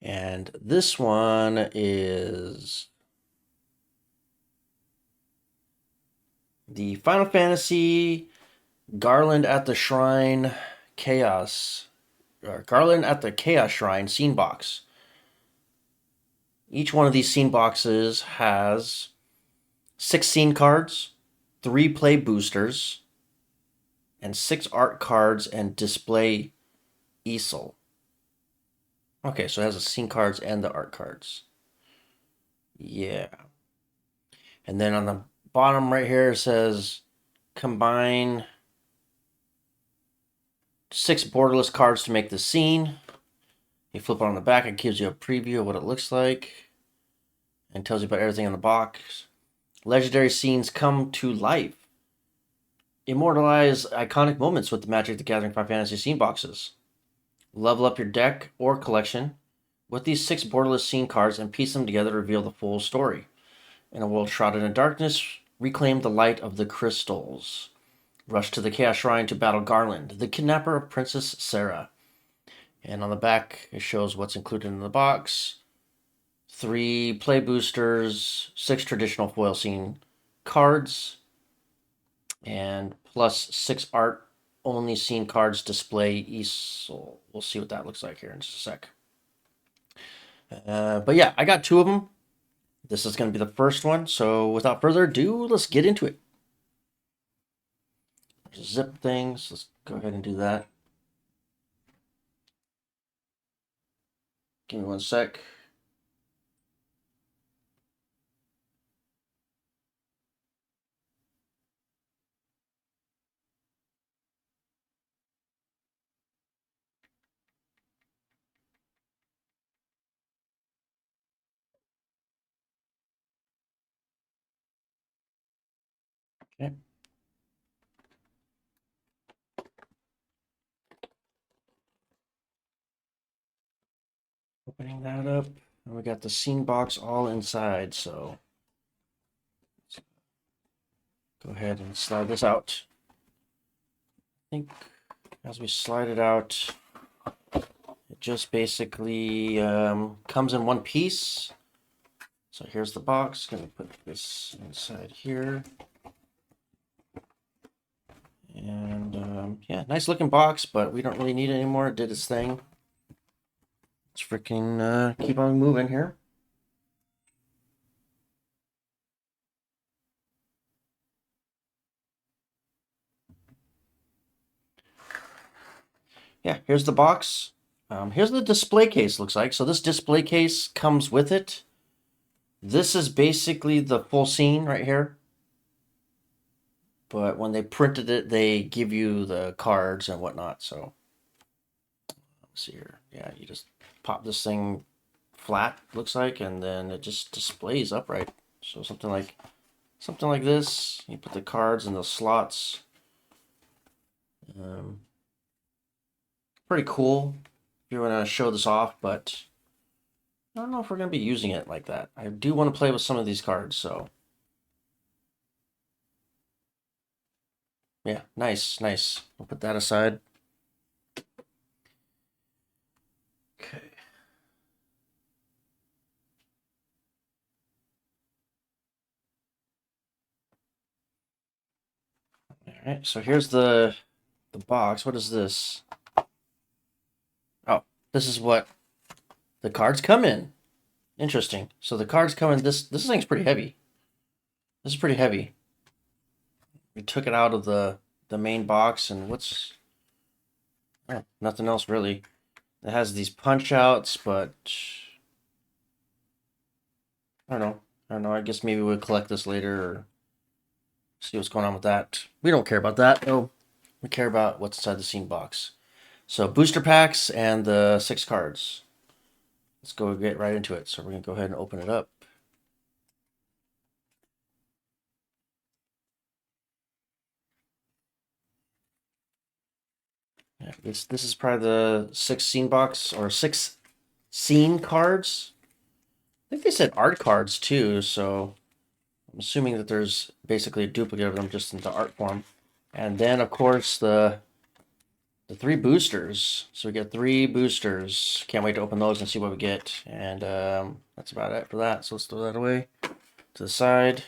And this one is the Final Fantasy Garland at the Shrine Chaos, or Garland at the Chaos Shrine scene box. Each one of these scene boxes has 6 scene cards, 3 play boosters, and 6 art cards and display easel. Okay, so it has the scene cards and the art cards. Yeah. And then on the bottom right here it says combine 6 borderless cards to make the scene. You flip it on the back, it gives you a preview of what it looks like and tells you about everything in the box. Legendary scenes come to life. Immortalize iconic moments with the Magic the Gathering 5 Fantasy scene boxes. Level up your deck or collection with these 6 borderless scene cards and piece them together to reveal the full story. In a world shrouded in darkness, reclaim the light of the crystals. Rush to the Chaos Shrine to battle Garland, the kidnapper of Princess Sarah. And on the back, it shows what's included in the box. 3 play boosters, 6 traditional foil scene cards, and plus 6 art only scene cards display easel. We'll see what that looks like here in just a sec. But yeah, I got 2 of them. This is going to be the first one. So without further ado, let's get into it. Zip things. Let's go ahead and do that. Give me 1 sec. Okay. Opening that up. And we got the scene box all inside, so go ahead and slide this out. I think as we slide it out, it just basically comes in one piece. So here's the box. Gonna put this inside here. And yeah, nice looking box, but we don't really need it anymore. It did its thing. Let's freaking keep on moving here. Yeah, here's the box. Here's the display case, looks like. So this display case comes with it. This is basically the full scene right here. But when they printed it, they give you the cards and whatnot. So let's see here. Yeah, you just pop this thing flat, looks like, and then it just displays upright. So something like this. You put the cards in the slots. Pretty cool if you want to show this off, but I don't know if we're going to be using it like that. I do want to play with some of these cards, so yeah, nice, nice. We'll put that aside. Okay. All right, so here's the box. What is this? Oh, this is what the cards come in. Interesting. So the cards come in. This thing's pretty heavy. This is pretty heavy. We took it out of the main box, and what's nothing else really. It has these punch outs, but I don't know. I don't know. I guess maybe we'll collect this later or see what's going on with that. We don't care about that. No, we care about what's inside the scene box. So booster packs and the 6 cards. Let's go get right into it. So we're gonna go ahead and open it up. Yeah, this is probably the 6 scene box or 6 scene cards. I think they said art cards too, so I'm assuming that there's basically a duplicate of them just into art form. And then of course the the 3 boosters. So we get 3 boosters. Can't wait to open those and see what we get. And that's about it for that. So let's throw that away to the side.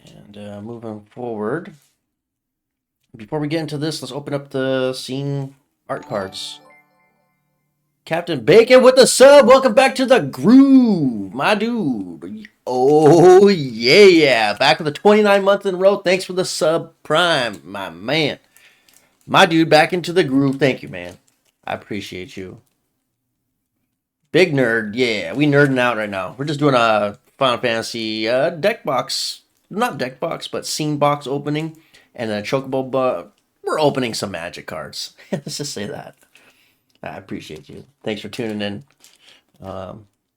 And moving forward, before we get into this, let's open up the scene art cards. Captain Bacon with the sub. Welcome back to the groove, my dude. Oh, yeah. Back with the 29 month in a row. Thanks for the sub prime, my man. My dude, back into the groove. Thank you, man. I appreciate you. Big nerd. Yeah, we nerding out right now. We're just doing a Final Fantasy deck box. Not deck box, but scene box opening. And a Chocobo. We're opening some magic cards. Let's just say that. I appreciate you. Thanks for tuning in.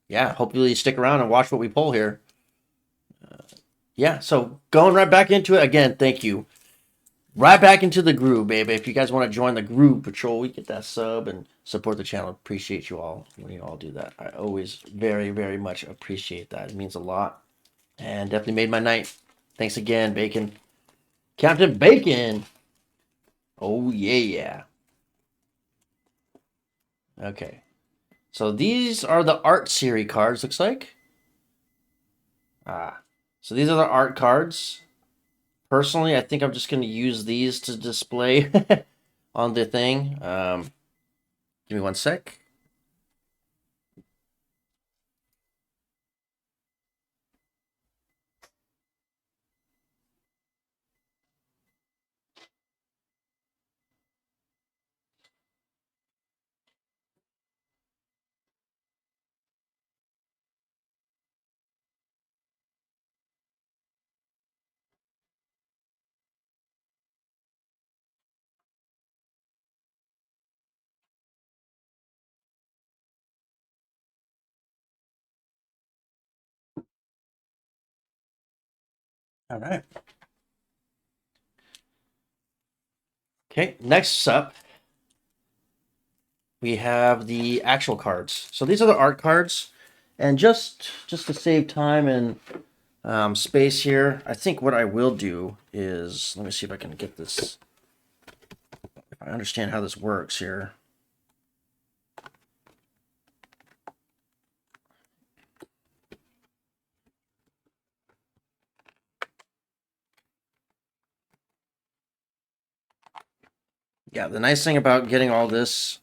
Yeah, hopefully you stick around and watch what we pull here. Yeah, so going right back into it again. Thank you. Right back into the groove, baby. If you guys want to join the groove patrol, we get that sub and support the channel. Appreciate you all when you all do that. I always very, very much appreciate that. It means a lot and definitely made my night. Thanks again, Bacon. Captain Bacon. Oh, yeah. Okay. So these are the art series cards, looks like. So these are the art cards. Personally, I think I'm just going to use these to display on the thing. Give me one sec. All right. Okay, next up, we have the actual cards. So these are the art cards. And just to save time and space here, I think what I will do is, let me see if I can get this, if I understand how this works here. Yeah, the nice thing about getting all these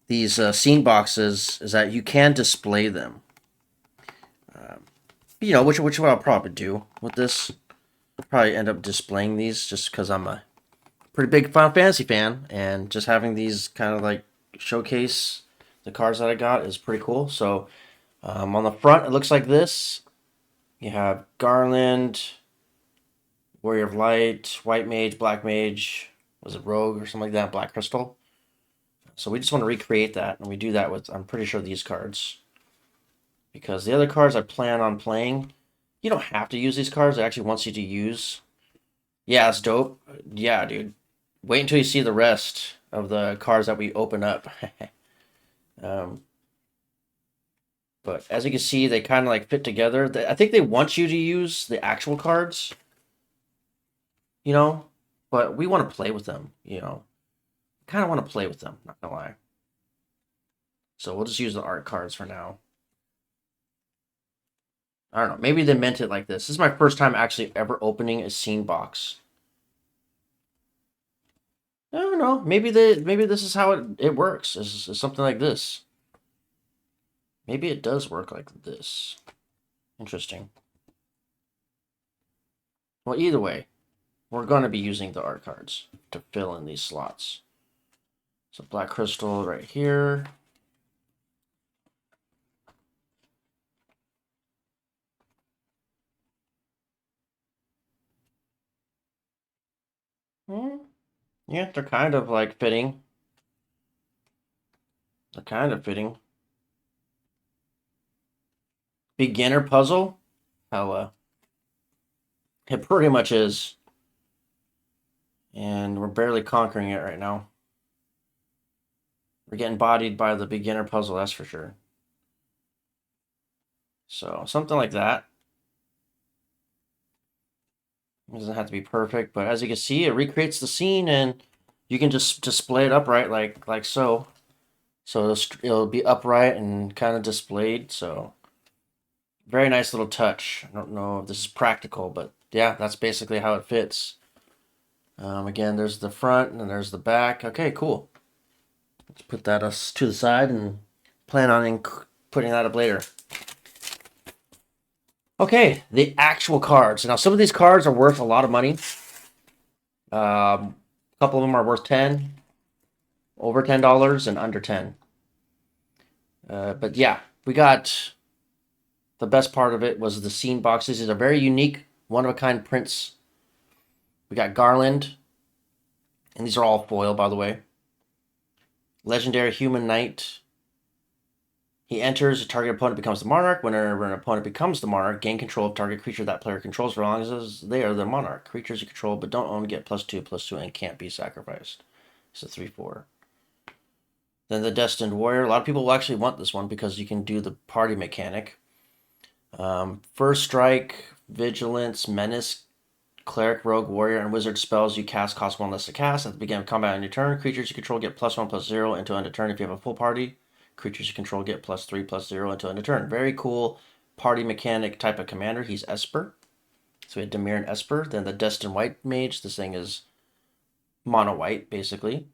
scene boxes is that you can display them. You know, which what I'll probably do with this. I'll probably end up displaying these just because I'm a pretty big Final Fantasy fan, and just having these kind of like showcase the cards that I got is pretty cool. So on the front, it looks like this. You have Garland, Warrior of Light, White Mage, Black Mage, was it Rogue or something like that, Black Crystal. So we just want to recreate that, and we do that with, I'm pretty sure, these cards. Because the other cards I plan on playing, you don't have to use these cards. It actually wants you to use. Yeah, it's dope. Yeah, dude. Wait until you see the rest of the cards that we open up. um, but as you can see, they kind of like fit together. I think they want you to use the actual cards, you know, but we want to play with them, you know. Kind of want to play with them, not gonna lie. So we'll just use the art cards for now. I don't know. Maybe they meant it like this. This is my first time actually ever opening a scene box. I don't know. Maybe this is how it works. Is something like this. Maybe it does work like this. Interesting. Well, either way, we're going to be using the art cards to fill in these slots. So black crystal right here. Yeah, they're kind of like fitting. They're kind of fitting. Beginner puzzle? Hella. It pretty much is. And we're barely conquering it right now. We're getting bodied by the beginner puzzle, that's for sure. So, something like that. It doesn't have to be perfect, but as you can see, it recreates the scene, and you can just display it upright like so. So it'll be upright and kind of displayed. So very nice little touch. I don't know if this is practical, but yeah, that's basically how it fits. Again, there's the front and then there's the back. Okay, cool. Let's put that us to the side and plan on putting that up later. Okay, the actual cards. Now, some of these cards are worth a lot of money. A couple of them are worth 10, over $10, and under 10. But yeah, we got the best part of it was the scene boxes. These are very unique, one of a kind prints. We got Garland, and these are all foil, by the way. Legendary Human Knight. He enters, a target opponent becomes the monarch. Whenever an opponent becomes the monarch, gain control of target creature that player controls for as long as they are the monarch. Creatures you control but don't own get +2/+2 and can't be sacrificed. It's a 3/4. Then the Destined Warrior. A lot of people will actually want this one because you can do the party mechanic. First Strike, Vigilance, Menace, Cleric, Rogue, Warrior, and Wizard spells you cast cost 1 less to cast. At the beginning of combat on your turn, creatures you control get +1/+0 until end of turn. If you have a full party, creatures you control get +3/+0 until end of turn. Very cool party mechanic type of commander. He's Esper. So we had Demir and Esper. Then the Destined White Mage. This thing is mono white, basically.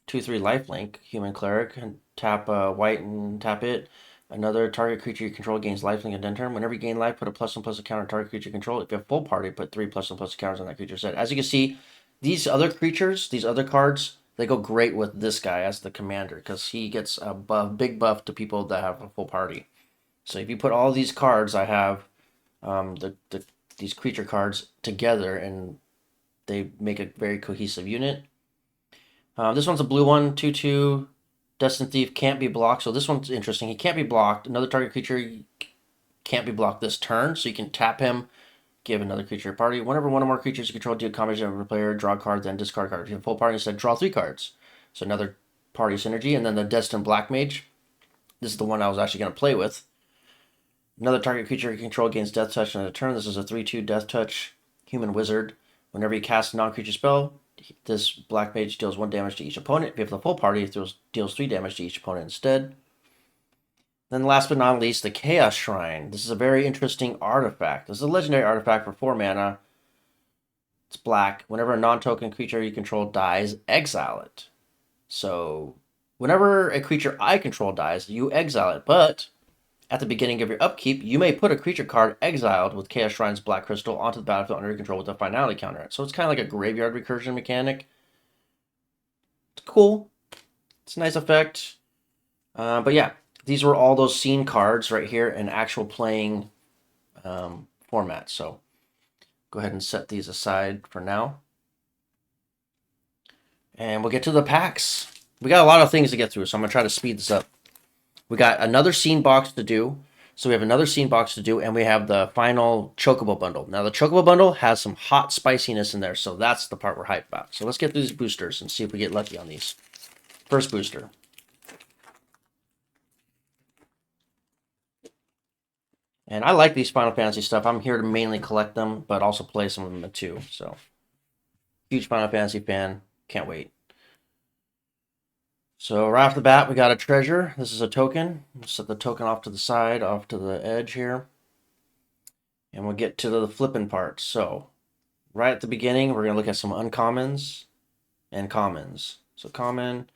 2/3 lifelink, human cleric, and tap white and tap it. Another target creature you control gains lifelink and end turn. Whenever you gain life, put a +1/+1 counter on target creature you control. If you have full party, put 3 +1/+1 counters on that creature set. As you can see, these other creatures, these other cards, they go great with this guy as the commander because he gets a big buff to people that have a full party. So if you put all these cards, I have these creature cards together, and they make a very cohesive unit. This one's a blue one, 2/2. Destined Thief can't be blocked. So this one's interesting. He can't be blocked. Another target creature can't be blocked this turn. So you can tap him, give another creature a party. Whenever one or more creatures you control deal combination of a player, draw a card, then discard a card. If you have full party, instead draw 3 cards. So another party synergy. And then the Destined Black Mage. This is the one I was actually going to play with. Another target creature you control gains Death Touch on a turn. This is a 3/2 Death Touch human wizard. Whenever you cast a non-creature spell, this black mage deals 1 damage to each opponent. If you have the full party, it deals 3 damage to each opponent instead. Then last but not least, the Chaos Shrine. This is a very interesting artifact. This is a legendary artifact for 4 mana. It's black. Whenever a non-token creature you control dies, exile it. So whenever a creature I control dies, you exile it. But at the beginning of your upkeep, you may put a creature card exiled with Chaos Shrine's Black Crystal onto the battlefield under your control with a finality counter. So it's kind of like a graveyard recursion mechanic. It's cool. It's a nice effect. But yeah, these were all those scene cards right here in actual playing format. So go ahead and set these aside for now. And we'll get to the packs. We got a lot of things to get through, so I'm going to try to speed this up. We got another scene box to do. So we have another scene box to do, and we have the final Chocobo bundle. Now, the Chocobo bundle has some hot spiciness in there, so that's the part we're hyped about. So let's get through these boosters and see if we get lucky on these. First booster. And I like these Final Fantasy stuff. I'm here to mainly collect them, but also play some of them too. So, huge Final Fantasy fan. Can't wait. So right off the bat, we got a treasure. This is a token. We'll set the token off to the side, off to the edge here. And we'll get to the flipping part. So right at the beginning, we're going to look at some uncommons and commons. So common,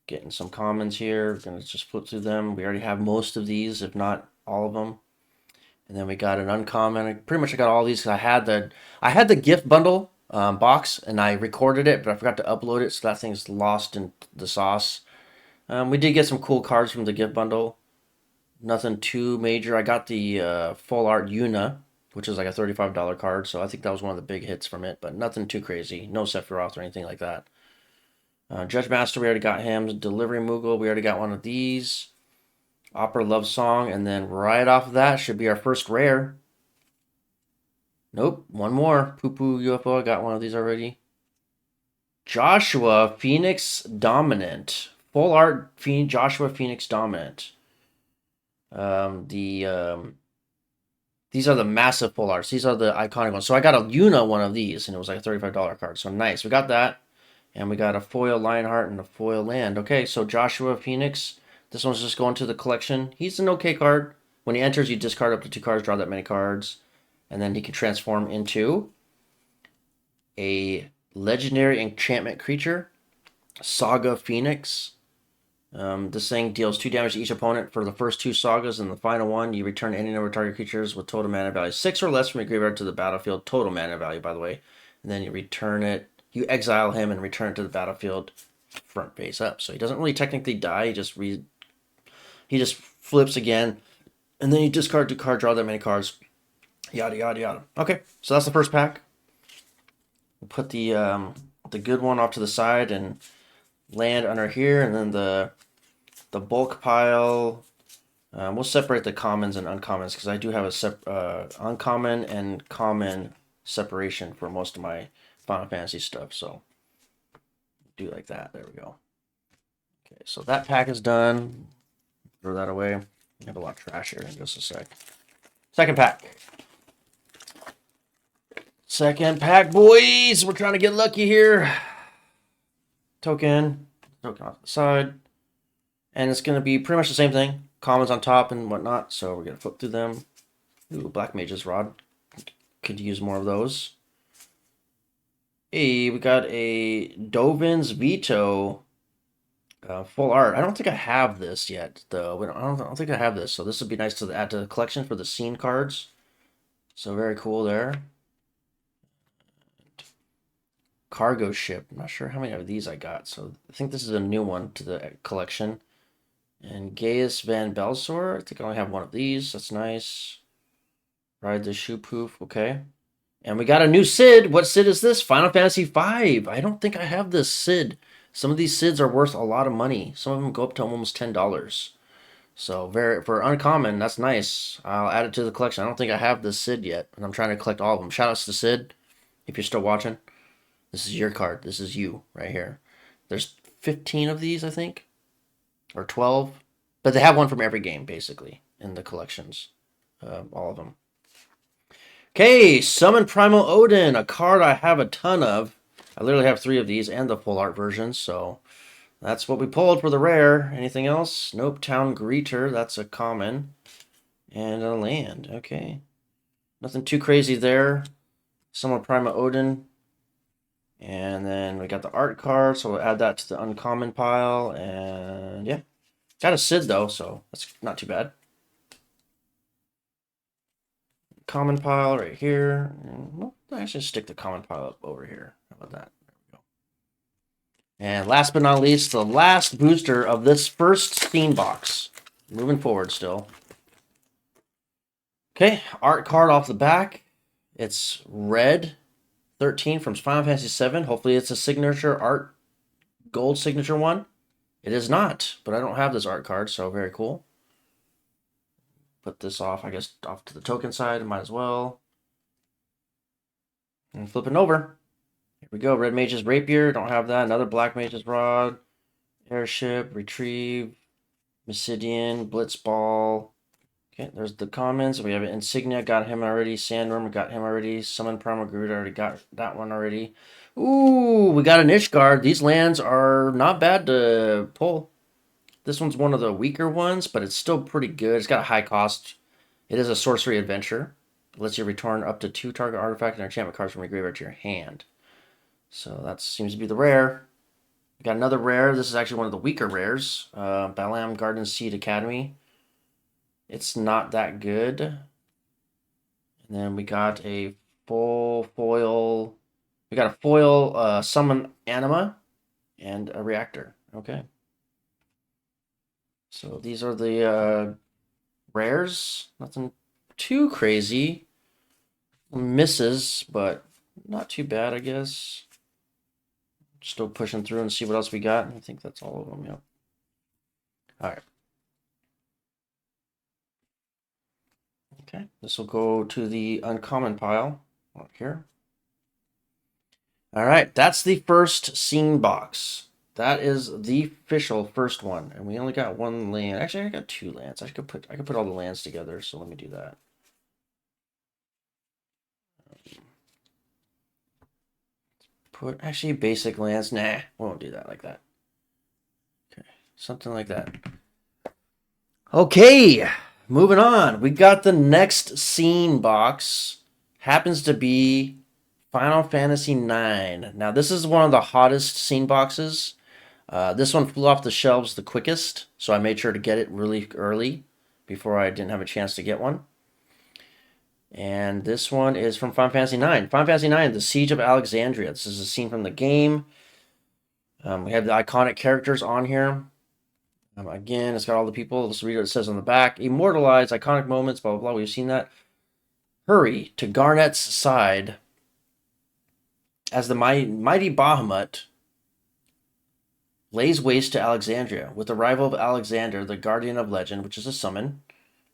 getting some commons here. We're going to just flip through them. We already have most of these, if not all of them. And then we got an uncommon. Pretty much I got all these. I had the gift bundle box, and I recorded it, but I forgot to upload it, so that thing's lost in the sauce. We did get some cool cards from the gift bundle. Nothing too major. I got the full art Yuna, which is like a $35 card, so I think that was one of the big hits from it, but nothing too crazy. No Sephiroth or anything like that. Judge Master, we already got him. Delivery Moogle, we already got one of these. Opera Love Song, and then right off of that should be our first rare. Nope, one more. Poo Poo UFO, I got one of these already. Joshua Phoenix Dominant. Full art Joshua Phoenix Dominant. The These are the massive full arts. These are the iconic ones. So I got a Yuna one of these, and it was like a $35 card. So nice. We got that. And we got a foil Lionheart and a foil Land. Okay, so Joshua Phoenix. This one's just going to the collection. He's an okay card. When he enters, you discard up to 2 cards, draw that many cards. And then he can transform into a legendary enchantment creature, Saga Phoenix. This thing deals 2 damage to each opponent for the first 2 sagas, and the final one, you return any number of target creatures with total mana value 6 or less from your graveyard to the battlefield. Total mana value, by the way. And then you return it. You exile him and return it to the battlefield front face up. So he doesn't really technically die. He just flips again, and then you discard 2 cards, draw that many cards. Yada yada yada. Okay, so that's the first pack. We'll put the good one off to the side and land under here, and then the bulk pile. We'll separate the commons and uncommons because I do have a uncommon and common separation for most of my Final Fantasy stuff. So do like that. There we go. Okay, so that pack is done. Throw that away. I have a lot of trash here in just a sec. Second pack. Second pack, boys. We're trying to get lucky here. Token off the side. And it's going to be pretty much the same thing. Commons on top and whatnot. So we're going to flip through them. Ooh, Black Mage's Rod. Could use more of those. Hey, we got a Dovin's Veto full art. I don't think I have this yet, though. I don't think I have this. So this would be nice to add to the collection for the scene cards. So very cool there. Cargo ship. I'm not sure how many of these I got. So I think this is a new one to the collection. And Gaius Van Belsor. I think I only have one of these. That's nice. Ride the Shoe Poof. Okay. And we got a new Sid. What Sid is this? Final Fantasy V. I don't think I have this Sid. Some of these Sids are worth a lot of money. Some of them go up to almost $10. So for uncommon, that's nice. I'll add it to the collection. I don't think I have this Sid yet, and I'm trying to collect all of them. Shout outs to Sid, if you're still watching. This is your card. This is you right here. There's 15 of these, I think, or 12, but they have one from every game basically in the collections, all of them. Okay, Summon Primal Odin, a card I have a ton of. I literally have 3 of these and the full art version, so that's what we pulled for the rare. Anything else? Nope. Town Greeter, that's a common. And a land, okay. Nothing too crazy there. Summon Primal Odin. And then we got the art card, so we'll add that to the uncommon pile. And yeah, got a Sid though, so that's not too bad. Common pile right here. Well, I should stick the common pile up over here. How about that? There we go. And last but not least, the last booster of this first Steam box. Moving forward still. Okay, art card off the back. It's red 13 from Final Fantasy VII. Hopefully it's a signature art, gold signature one. It is not, but I don't have this art card, so very cool. Put this off, I guess, off to the token side. Might as well. And flipping over. Here we go. Red Mage's Rapier. Don't have that. Another Black Mage's Rod. Airship. Retrieve. Mysidian. Blitzball. Okay, there's the commons. We have an Insignia. Got him already. Sandworm. Got him already. Summon Primal Groot. Already got that one already. Ooh, we got an Ishgard. These lands are not bad to pull. This one's one of the weaker ones, but it's still pretty good. It's got a high cost. It is a sorcery adventure. It lets you return up to 2 target artifact and enchantment cards from your graveyard to your hand. So that seems to be the rare. We got another rare. This is actually one of the weaker rares. Balam Garden Seed Academy. It's not that good. And then we got a full foil. We got a foil Summon Anima and a Reactor. Okay. So these are the rares. Nothing too crazy. Misses, but not too bad, I guess. Still pushing through and see what else we got. I think that's all of them, yeah. All right. Okay, this will go to the uncommon pile right here. All right, that's the first scene box. That is the official first one, and we only got 1 land. Actually, I got 2 lands. I could put all the lands together. So let me do that. put actually basic lands. Nah, we won't do that like that. Okay, something like that. Okay, moving on. We got the next scene box. Happens to be Final Fantasy IX. Now, this is one of the hottest scene boxes. This one flew off the shelves the quickest, so I made sure to get it really early before I didn't have a chance to get one. And this one is from Final Fantasy IX. Final Fantasy IX, The Siege of Alexandria. This is a scene from the game. We have the iconic characters on here. Again, it's got all the people. Let's read what it says on the back. Immortalize iconic moments, blah, blah, blah. We've seen that. Hurry to Garnet's side as the mighty Bahamut lays waste to Alexandria. With the arrival of Alexander, the Guardian of Legend, which is a summon,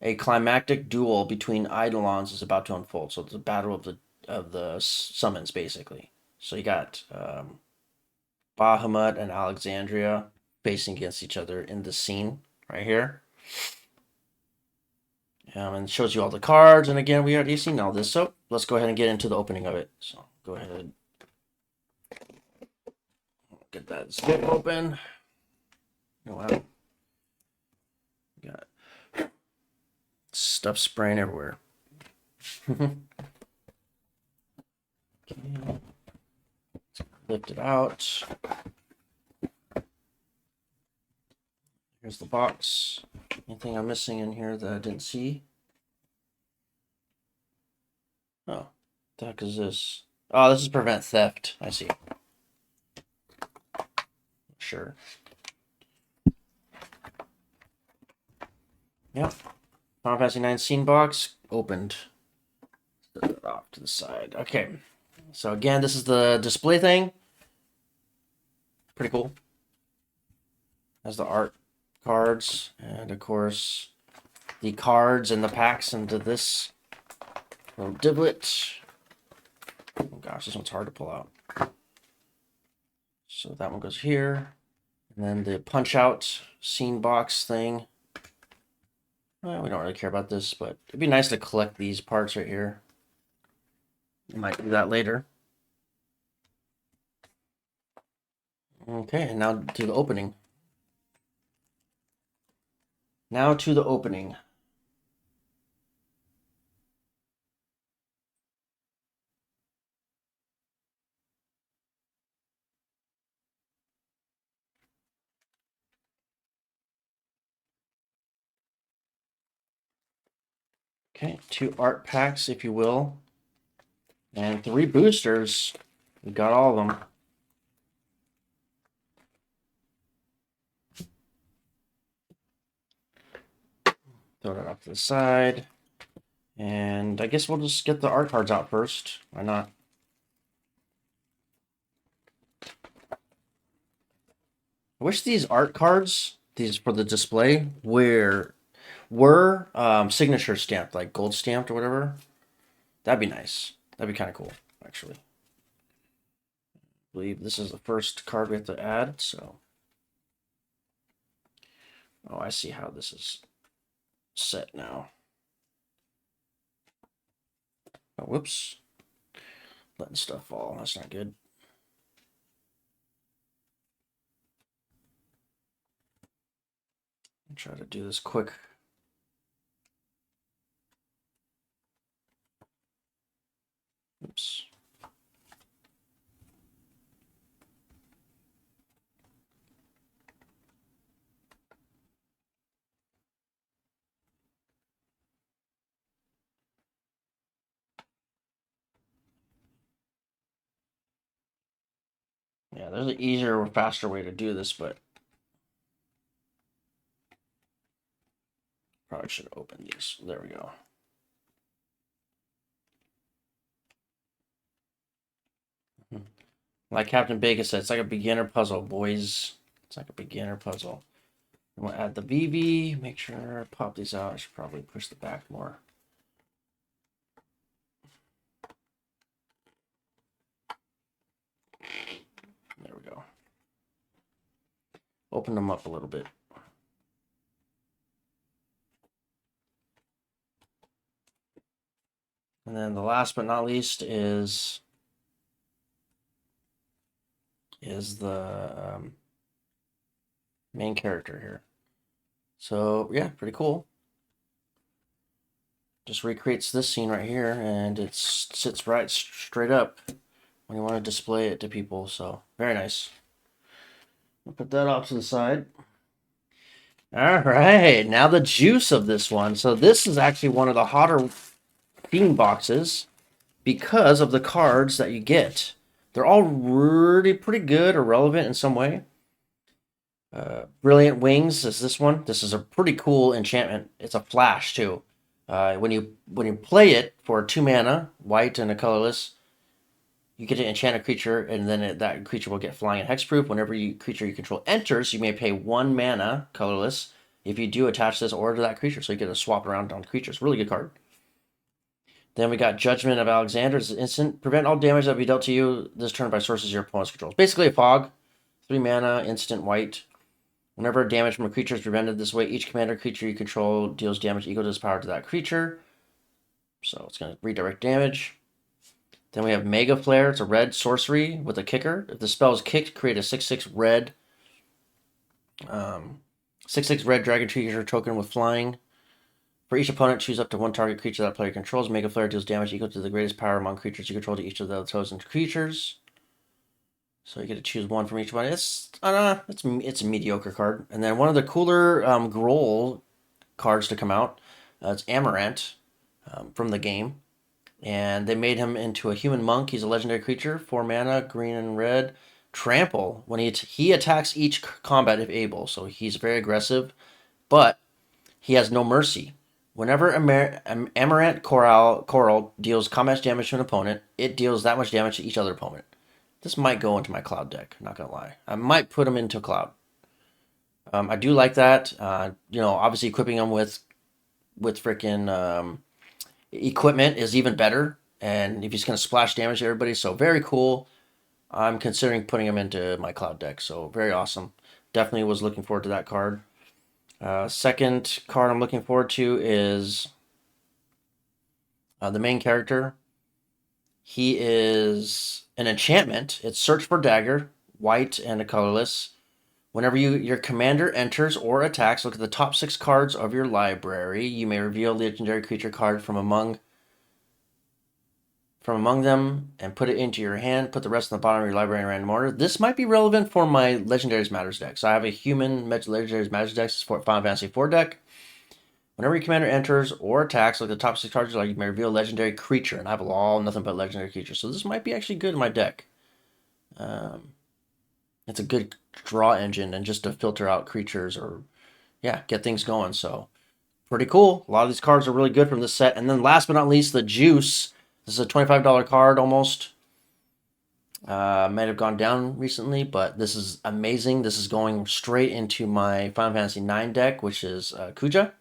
a climactic duel between Eidolons is about to unfold. So it's a battle of the summons, basically. So you got Bahamut and Alexandria facing against each other in the scene right here. And it shows you all the cards. And again, we already seen all this. So let's go ahead and get into the opening of it. So go ahead. Get that zip open. Oh, wow. Got stuff spraying everywhere. Okay. Lift it out. Here's the box. Anything I'm missing in here that I didn't see? Oh, the heck is this? Oh, this is prevent theft. I see. Sure. Yep. Final Fantasy 9 scene box opened. Set it off to the side. Okay. So again, this is the display thing. Pretty cool. Has the art cards and of course the cards and the packs into this little diblet. Oh gosh, this one's hard to pull out. So that one goes here. And then the punch out scene box thing. Well, we don't really care about this, but it'd be nice to collect these parts right here. We might do that later. Okay, and now to the opening. Now to the opening. Okay, 2 art packs, if you will. And 3 boosters. We got all of them. Throw that off to the side. And I guess we'll just get the art cards out first. Why not? I wish these art cards, these for the display, were signature stamped, like gold stamped or whatever. That'd be nice. That'd be kind of cool, actually. I believe this is the first card we have to add, so. Oh, I see how this is set now. Oh, whoops. Letting stuff fall. That's not good. I'll try to do this quick. Oops. Yeah, there's an easier or faster way to do this, but probably should open these. There we go. Like Captain Bacon said, it's like a beginner puzzle, boys. It's like a beginner puzzle. We'll add the VV. Make sure I pop these out. I should probably push the back more. There we go. Open them up a little bit. And then the last but not least is is the main character here. So yeah, pretty cool. Just recreates this scene right here, and it sits right straight up when you want to display it to people. So very nice. I'll put that off to the side. All right, now the juice of this one. So this is actually one of the hotter theme boxes because of the cards that you get. They're all really pretty good or relevant in some way. Brilliant Wings is this one. This is a pretty cool enchantment. It's a flash too. When you play it for 2 mana, white and a colorless, you get to enchant a creature, and then that creature will get flying and hexproof. Whenever creature you control enters, you may pay 1 mana, colorless. If you do, attach this aura to that creature, so you get to swap around on creatures. Really good card. Then we got Judgment of Alexander. It's an instant. Prevent all damage that be dealt to you this turn by sources your opponent's controls. Basically a fog. 3 mana, instant white. Whenever damage from a creature is prevented this way, each commander creature you control deals damage equal to its power to that creature. So it's going to redirect damage. Then we have Mega Flare. It's a red sorcery with a kicker. If the spell is kicked, create a 6/6 red 6/6 red dragon creature token with flying. For each opponent, choose up to one target creature that player controls. Mega Flare deals damage equal to the greatest power among creatures you control to each of the chosen creatures. So you get to choose one from each one. It's a mediocre card. And then one of the cooler Groll cards to come out. It's Amarant from the game. And they made him into a human monk. He's a legendary creature, 4 mana, green and red. Trample. When he attacks each combat if able. So he's very aggressive, but he has no mercy. Whenever Amarant Coral deals combat damage to an opponent, it deals that much damage to each other opponent. This might go into my cloud deck, not gonna lie. I might put him into cloud. I do like that. Obviously equipping him with freaking equipment is even better. And if he's gonna splash damage to everybody, so very cool. I'm considering putting him into my cloud deck, so very awesome. Definitely was looking forward to that card. Second card I'm looking forward to is the main character. He is an enchantment. It's Search for Dagger, white and a colorless. Whenever your commander enters or attacks, look at the top 6 cards of your library. You may reveal a legendary creature card from among them and put it into your hand. Put the rest in the bottom of your library in random order. This might be relevant for my Legendaries Matters deck. So I have a human Legendaries Matters deck for Final Fantasy IV deck. Whenever your commander enters or attacks, look at the top 6 cards, you may reveal a legendary creature. And I have all nothing but legendary creatures. So this might be actually good in my deck. It's a good draw engine and just to filter out creatures or, yeah, get things going. So pretty cool. A lot of these cards are really good from this set. And then last but not least, the Juice. This is a $25 card almost. Might have gone down recently, but this is amazing. This is going straight into my Final Fantasy IX deck, which is Kuja.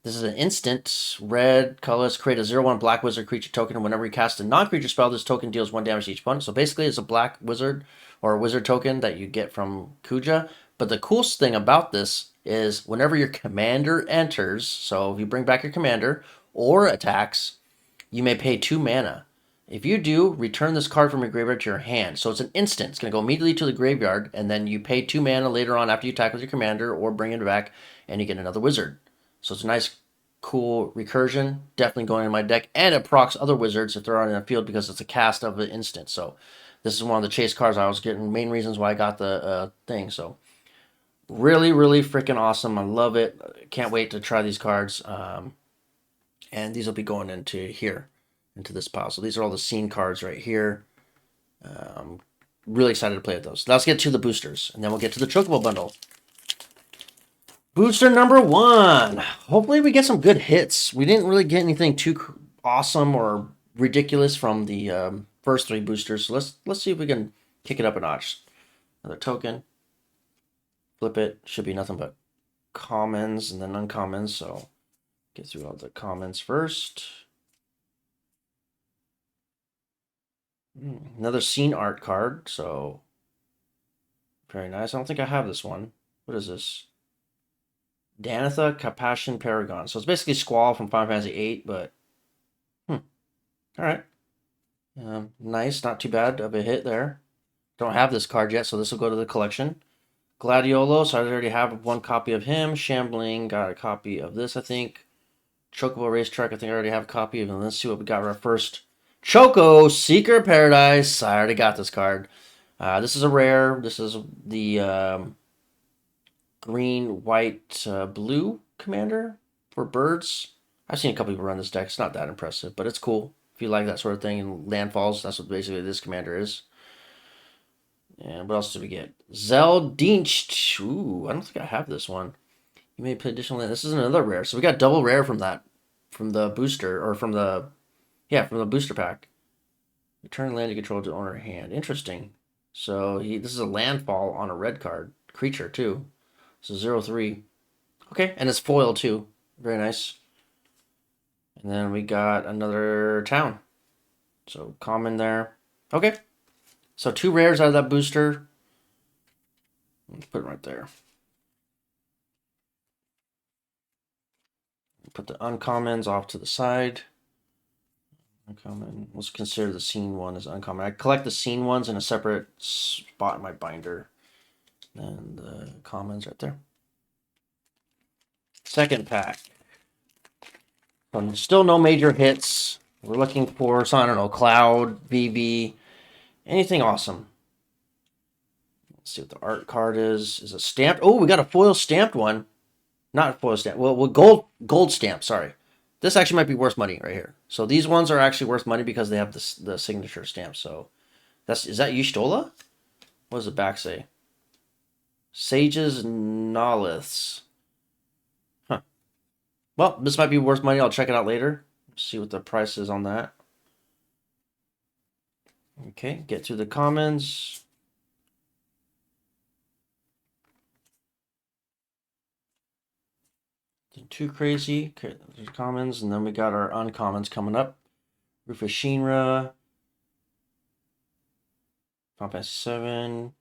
This is an instant red colorless. Create a 0/1 black wizard creature token. Whenever you cast a non-creature spell, this token deals 1 damage to each opponent. So basically, it's a black wizard or a wizard token that you get from Kuja. But the coolest thing about this is whenever your commander enters, so if you bring back your commander or attacks, you may pay 2 mana. If you do, return this card from your graveyard to your hand. So it's an instant. It's going to go immediately to the graveyard, and then you pay 2 mana later on after you attack with your commander or bring it back, and you get another wizard. So it's a nice, cool recursion. Definitely going in my deck, and it procs other wizards if they're out in the field because it's a cast of an instant. So this is one of the chase cards I was getting. Main reasons why I got the thing. So really, really freaking awesome. I love it. Can't wait to try these cards. And these will be going into here, into this pile. So these are all the scene cards right here. Really excited to play with those. Let's get to the boosters, and then we'll get to the Chocobo bundle. Booster number 1. Hopefully we get some good hits. We didn't really get anything too awesome or ridiculous from the first 3 boosters. So let's see if we can kick it up a notch. Another token. Flip it. Should be nothing but commons and then uncommons. So get through all the commons first. Another scene art card. So very nice. I don't think I have this one. What is this? Danitha Capashen Paragon. So it's basically Squall from Final Fantasy VIII, but all right. Nice, not too bad of a hit there. Don't have this card yet, so this will go to the collection. Gladiolo, so I already have one copy of him. Shambling, got a copy of this, I think. Chocobo Racetrack, I think I already have a copy of. And let's see what we got for our first. Choco, Seeker Paradise. I already got this card. This is a rare. This is the green, white, blue commander for birds. I've seen a couple people run this deck. It's not that impressive, but it's cool. If you like that sort of thing and landfalls, that's what basically this commander is. And what else did we get? Zeldinch. Ooh, I don't think I have this one. You may put additional land. This is another rare. So we got double rare from that. From the booster. Or from the... Yeah, from the booster pack. Return land you control to owner hand. Interesting. So this is a landfall on a red card. Creature, too. So 0/3. Okay, and it's foil, too. Very nice. And then we got another town. So common there. Okay. So 2 rares out of that booster. Let's put it right there. Put the uncommons off to the side. Uncommon. Let's consider the scene one as uncommon. I collect the scene ones in a separate spot in my binder. And the commons right there. Second pack. Still no major hits. We're looking for, so I don't know, Cloud, VB, anything awesome. Let's see what the art card is. Is it stamped? Oh, we got a foil stamped one. Not foil stamp. Well, gold stamp. Sorry, this actually might be worth money right here. So these ones are actually worth money because they have the signature stamp. So is that Y'shtola? What does the back say? Sages Noliths. Huh. Well, this might be worth money. I'll check it out later. See what the price is on that. Okay, get through the commons. Too crazy. Okay, there's commons, and then we got our uncommons coming up. Rufus Shinra. Final Fantasy 7.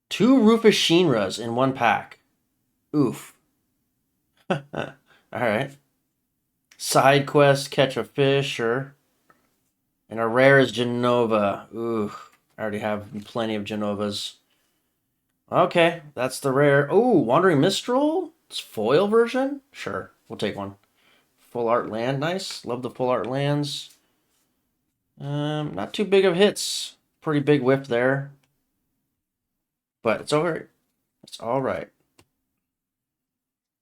2 Rufus Shinras in one pack. Oof. Alright. Side quest, catch a fish, sure. And our rare is Genova. Ooh. I already have plenty of Genovas. Okay, that's the rare. Oh, Wandering Mistral? It's foil version? Sure, we'll take one. Full art land, nice. Love the full art lands. Not too big of hits. Pretty big whiff there. But it's alright. It's alright.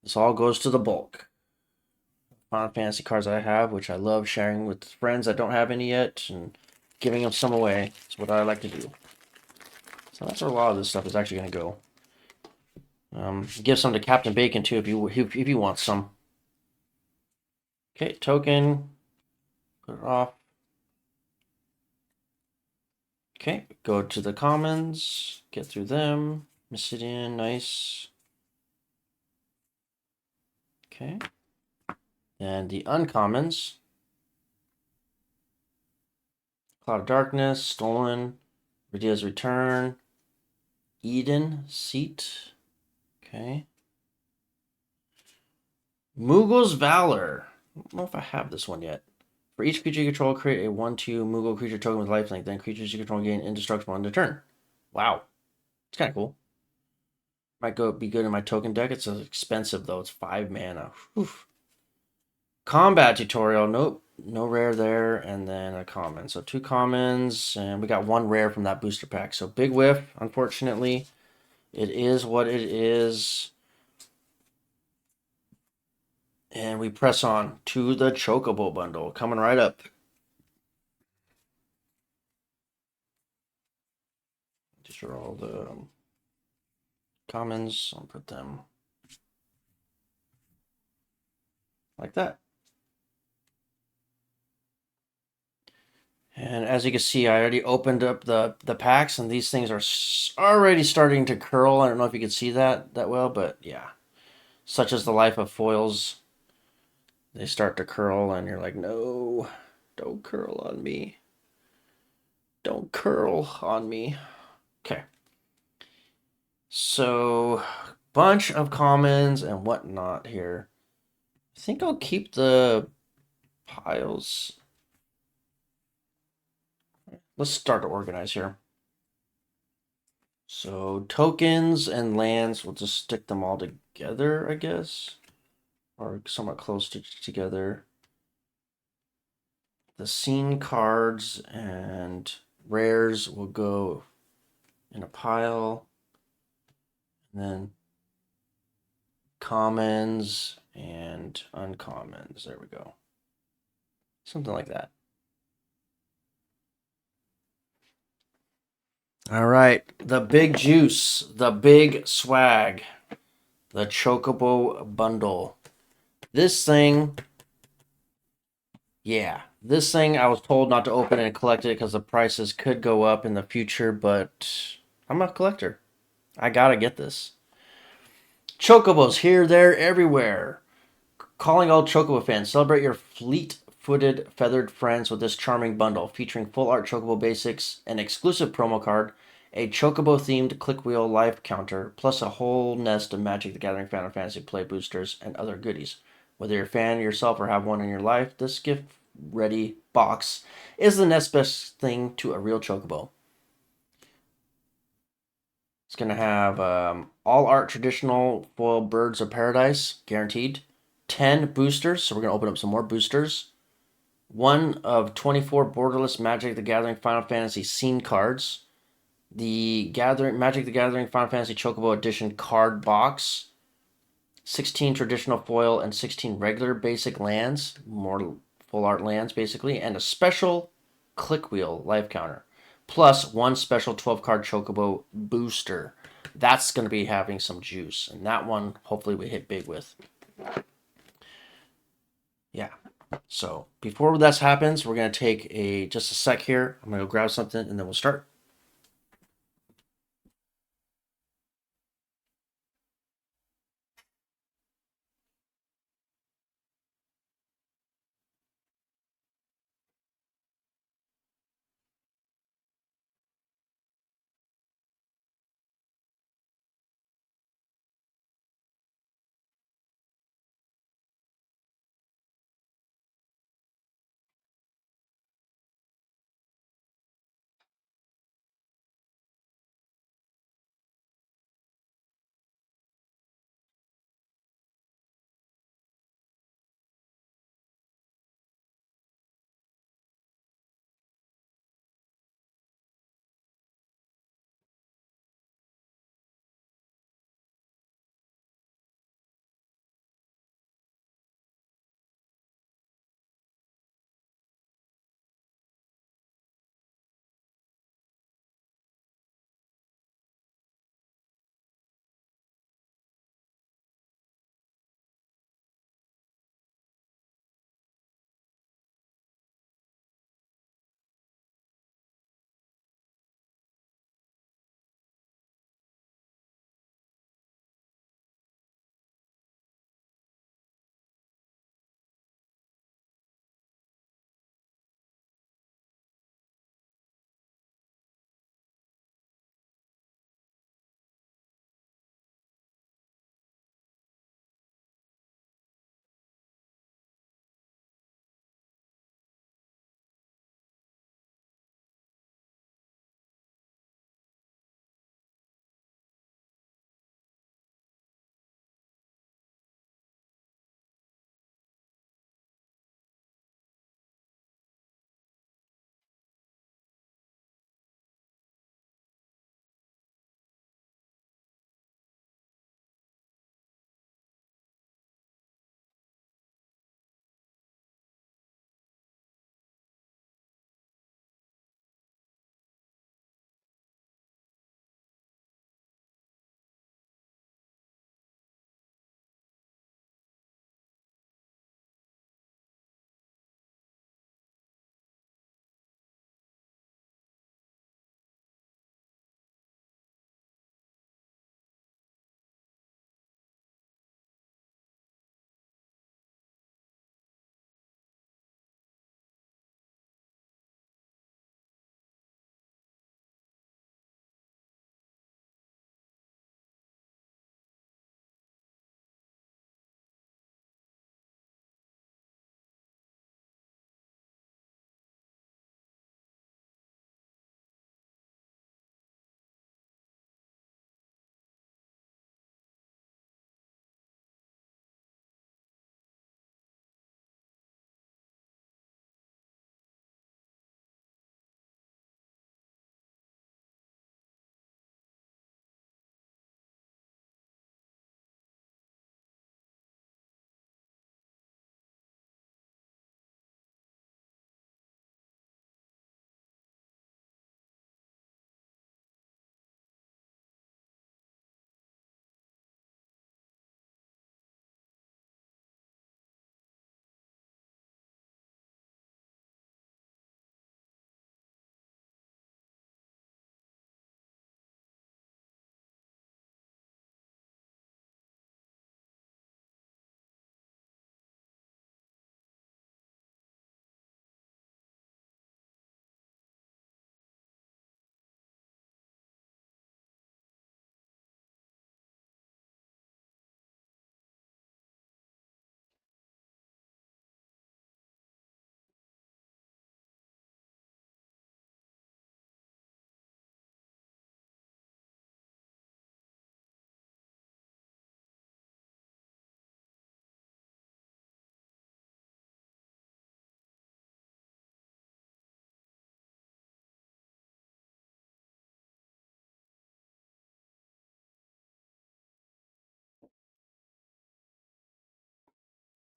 This all goes to the bulk. Final Fantasy cards I have, which I love sharing with friends that don't have any yet, and giving them some away. It's what I like to do. So that's where a lot of this stuff is actually going to go. Give some to Captain Bacon too if you want some. Okay, token. Put it off. Okay, go to the commons. Get through them. Miss it in. Nice. Okay. And the uncommons. Cloud of Darkness. Stolen. Ridia's Return. Eden. Seat. Okay. Mughal's Valor. I don't know if I have this one yet. For each creature you control, create a 1/2 Mughal creature token with lifelink. Then creatures you control gain indestructible on their turn. Wow. It's kind of cool. Might be good in my token deck. It's expensive, though. It's 5 mana. Whew. Combat tutorial. Nope. No rare there. And then a common. So 2 commons. And we got 1 rare from that booster pack. So big whiff, unfortunately. It is what it is. And we press on to the Chocobo bundle. Coming right up. These are all the commons. I'll put them like that. And as you can see, I already opened up the packs, and these things are already starting to curl. I don't know if you can see that well, but yeah. Such is the life of foils. They start to curl, and you're like, no, don't curl on me. Don't curl on me. Okay. So, bunch of commons and whatnot here. I think I'll keep the piles. Let's start to organize here. So tokens and lands, we'll just stick them all together, I guess, or somewhat close to together. The scene cards and rares will go in a pile, and then commons and uncommons. There we go. Something like that. All right, the big juice, the big swag, the Chocobo bundle. This thing, yeah, this thing I was told not to open and collect it because the prices could go up in the future, but I'm a collector. I gotta get this. Chocobos here, there, everywhere. Calling all Chocobo fans, celebrate your fleet-footed, feathered friends with this charming bundle featuring full art Chocobo basics, an exclusive promo card, a Chocobo-themed click wheel life counter, plus a whole nest of Magic the Gathering Final Fantasy play boosters and other goodies. Whether you're a fan yourself or have one in your life, this gift-ready box is the next best thing to a real Chocobo. It's going to have all art traditional foil birds of paradise, guaranteed. 10 boosters, so we're going to open up some more boosters. One of 24 borderless Magic the Gathering Final Fantasy scene cards. The Magic the Gathering Final Fantasy Chocobo Edition card box. 16 traditional foil and 16 regular basic lands, more full art lands basically, and a special click wheel life counter, plus one special 12 card Chocobo booster. That's going to be having some juice, and that one hopefully we hit big with. Yeah. So before this happens, we're going to take just a sec here. I'm going to go grab something and then we'll start.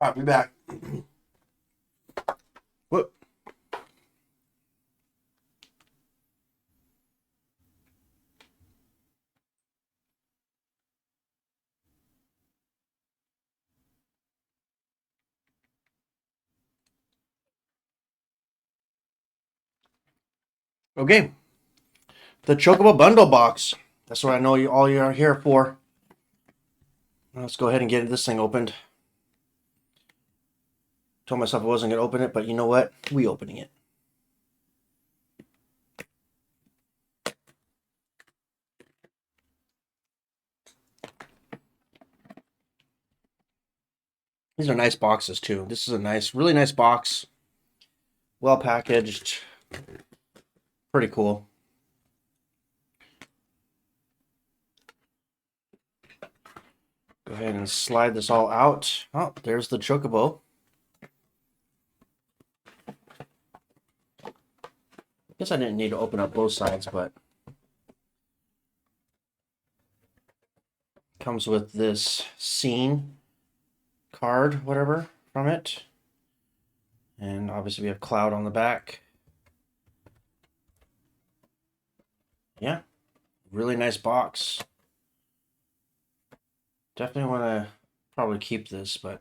I'll be back. What? Okay. The Chocobo Bundle Box. That's what I know you all you're here for. Let's go ahead and get this thing opened. Told myself I wasn't going to open it, but you know what? We opening it. These are nice boxes too. This is a nice, really nice box. Well packaged. Pretty cool. Go ahead and slide this all out. Oh, there's the Chocobo. Guess I didn't need to open up both sides, but comes with this scene card, whatever, from it. And obviously we have Cloud on the back. Yeah, really nice box. Definitely want to probably keep this, but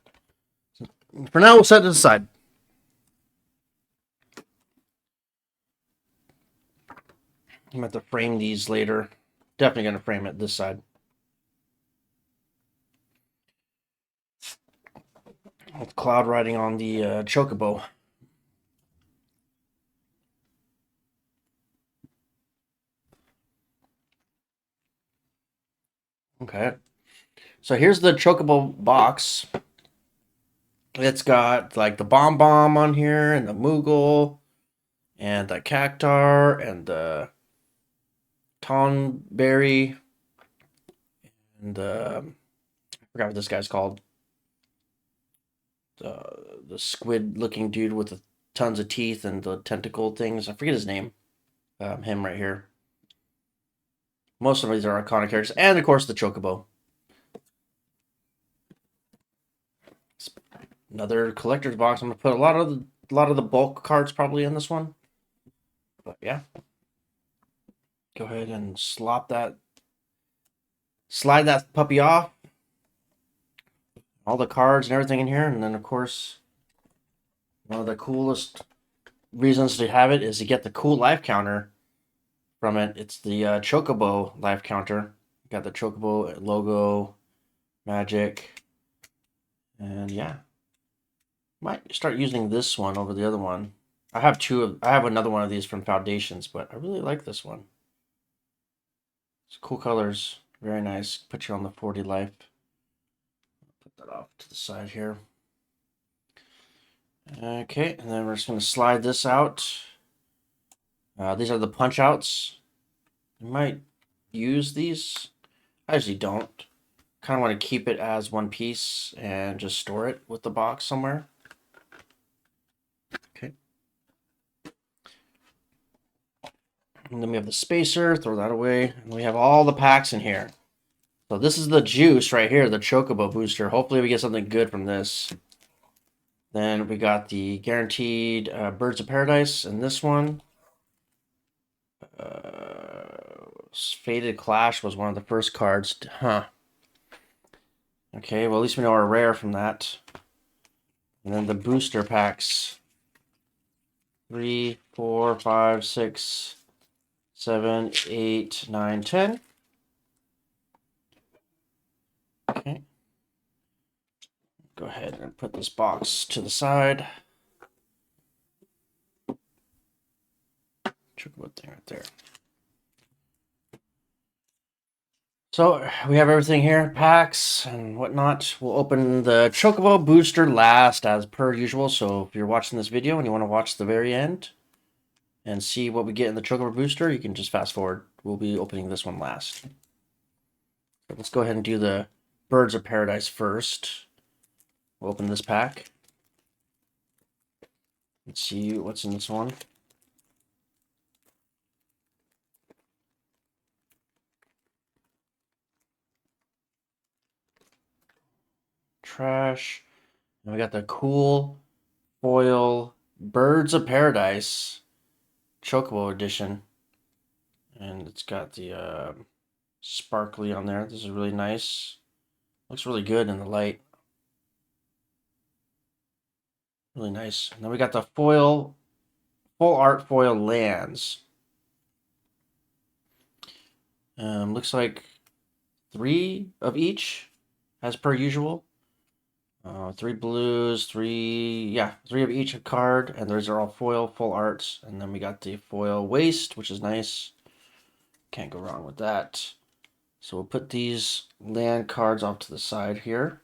for now we'll set it aside. I'm going to have to frame these later. Definitely going to frame it this side. With Cloud riding on the Chocobo. Okay. So here's the Chocobo box. It's got like the Bomb Bomb on here, and the Moogle, and the Cactar, and the Tonberry, and I forgot what this guy's called. The squid-looking dude with the tons of teeth and the tentacle things. I forget his name. Him right here. Most of these are iconic characters, and of course the Chocobo. Another collector's box. I'm gonna put a lot of the bulk cards probably in this one. But yeah, go ahead and slide that puppy off. All the cards and everything in here, and then of course, one of the coolest reasons to have it is to get the cool life counter from it. It's the Chocobo life counter. Got the Chocobo logo, magic, and yeah, might start using this one over the other one. I have another one of these from Foundations, but I really like this one. It's cool colors, very nice. Put you on the 40 life. Put that off to the side here. Okay, and then we're just going to slide this out. These are the punch outs. I might use these. I usually don't. Kind of want to keep it as one piece and just store it with the box somewhere. Okay. And then we have the spacer. Throw that away. And we have all the packs in here. So this is the juice right here, the Chocobo booster. Hopefully we get something good from this. Then we got the guaranteed Birds of Paradise in this one. Faded Clash was one of the first cards. Huh. Okay, well, at least we know our rare from that. And then the booster packs. 3, 4, 5, 6, 7, 8, 9, 10. Okay. Go ahead and put this box to the side. Chocobo thing right there. So we have everything here, packs and whatnot. We'll open the Chocobo booster last as per usual. So if you're watching this video and you want to watch the very end and see what we get in the Chocobo booster, you can just fast forward. We'll be opening this one last. But let's go ahead and do the Birds of Paradise first. We'll open this pack. Let's see what's in this one. Trash. And we got the cool foil Birds of Paradise Chocobo edition. And it's got the sparkly on there. This is really nice. Looks really good in the light. Really nice. And then we got the foil, full art foil lands. Looks like 3 of each, as per usual. 3 blues, 3 of each card, and those are all foil, full arts. And then we got the foil waste, which is nice. Can't go wrong with that. So we'll put these land cards off to the side here.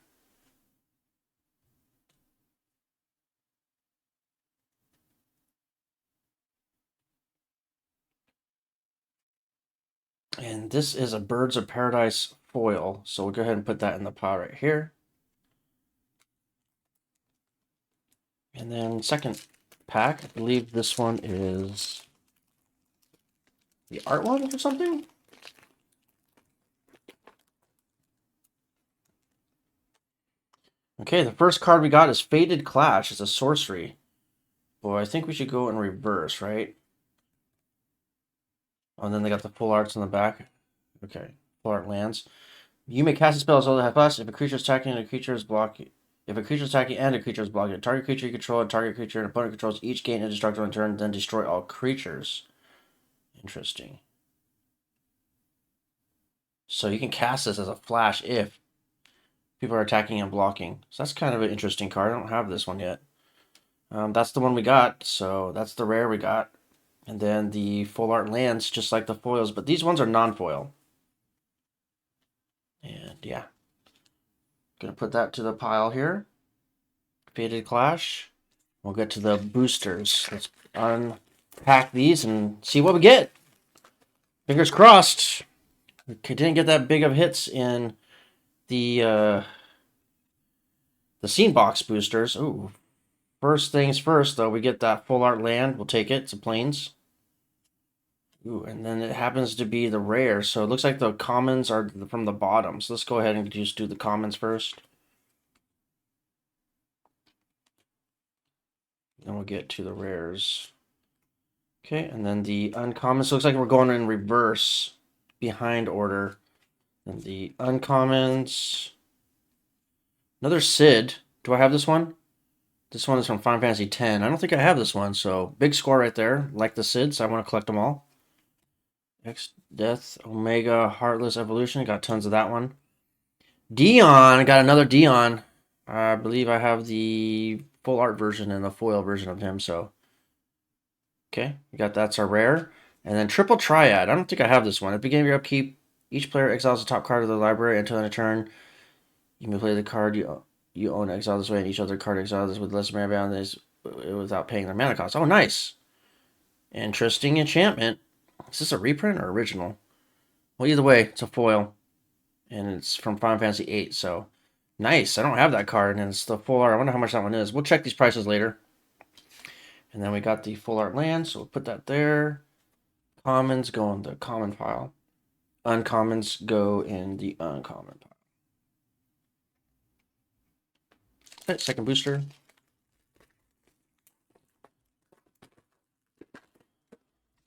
And this is a Birds of Paradise foil, so we'll go ahead and put that in the pile right here. And then second pack, I believe this one is the art one or something? Okay, the first card we got is Fated Clash. It's a sorcery. Boy, I think we should go in reverse, right? Oh, and then they got the full arts in the back. Okay, full art lands. You may cast a spell as well as have us if a creature is attacking and a creature is blocking. If a creature is attacking and a creature is blocking, target creature you control and target creature and opponent controls each gain indestructible in turn, then destroy all creatures. Interesting. So you can cast this as a flash if people are attacking and blocking. So that's kind of an interesting card. I don't have this one yet. That's the one we got. So that's the rare we got. And then the full art lands just like the foils, but these ones are non-foil. And yeah, gonna put that to the pile here. Fated Clash. We'll get to the boosters. Let's unpack these and see what we get. Fingers crossed. We didn't get that big of hits in the scene box boosters. Ooh. First things first, though, we get that full art land. We'll take it. It's a plains. Ooh, and then it happens to be the rare. So it looks like the commons are from the bottom. So let's go ahead and just do the commons first. Then we'll get to the rares. Okay, and then the uncommons. So it looks like we're going in reverse behind order. And the uncommons. Another Sid. Do I have this one? This one is from Final Fantasy X. I don't think I have this one, so big score right there. Like the Sids, I want to collect them all. X Death, Omega, Heartless Evolution. Got tons of that one. Dion. Got another Dion. I believe I have the full art version and the foil version of him, so. Okay, we got that's our rare. And then Triple Triad. I don't think I have this one. At the beginning of your upkeep, each player exiles the top card of the library until end of turn. You may play the card you own exile this way, and each other card exile this with less mana bound this without paying their mana cost. Oh, nice. Interesting enchantment. Is this a reprint or original? Well, either way, it's a foil. And it's from Final Fantasy VIII, so nice. I don't have that card, and it's the full art. I wonder how much that one is. We'll check these prices later. And then we got the full art land, so we'll put that there. Commons go in the common pile. Uncommons go in the uncommon pile. Okay, second booster.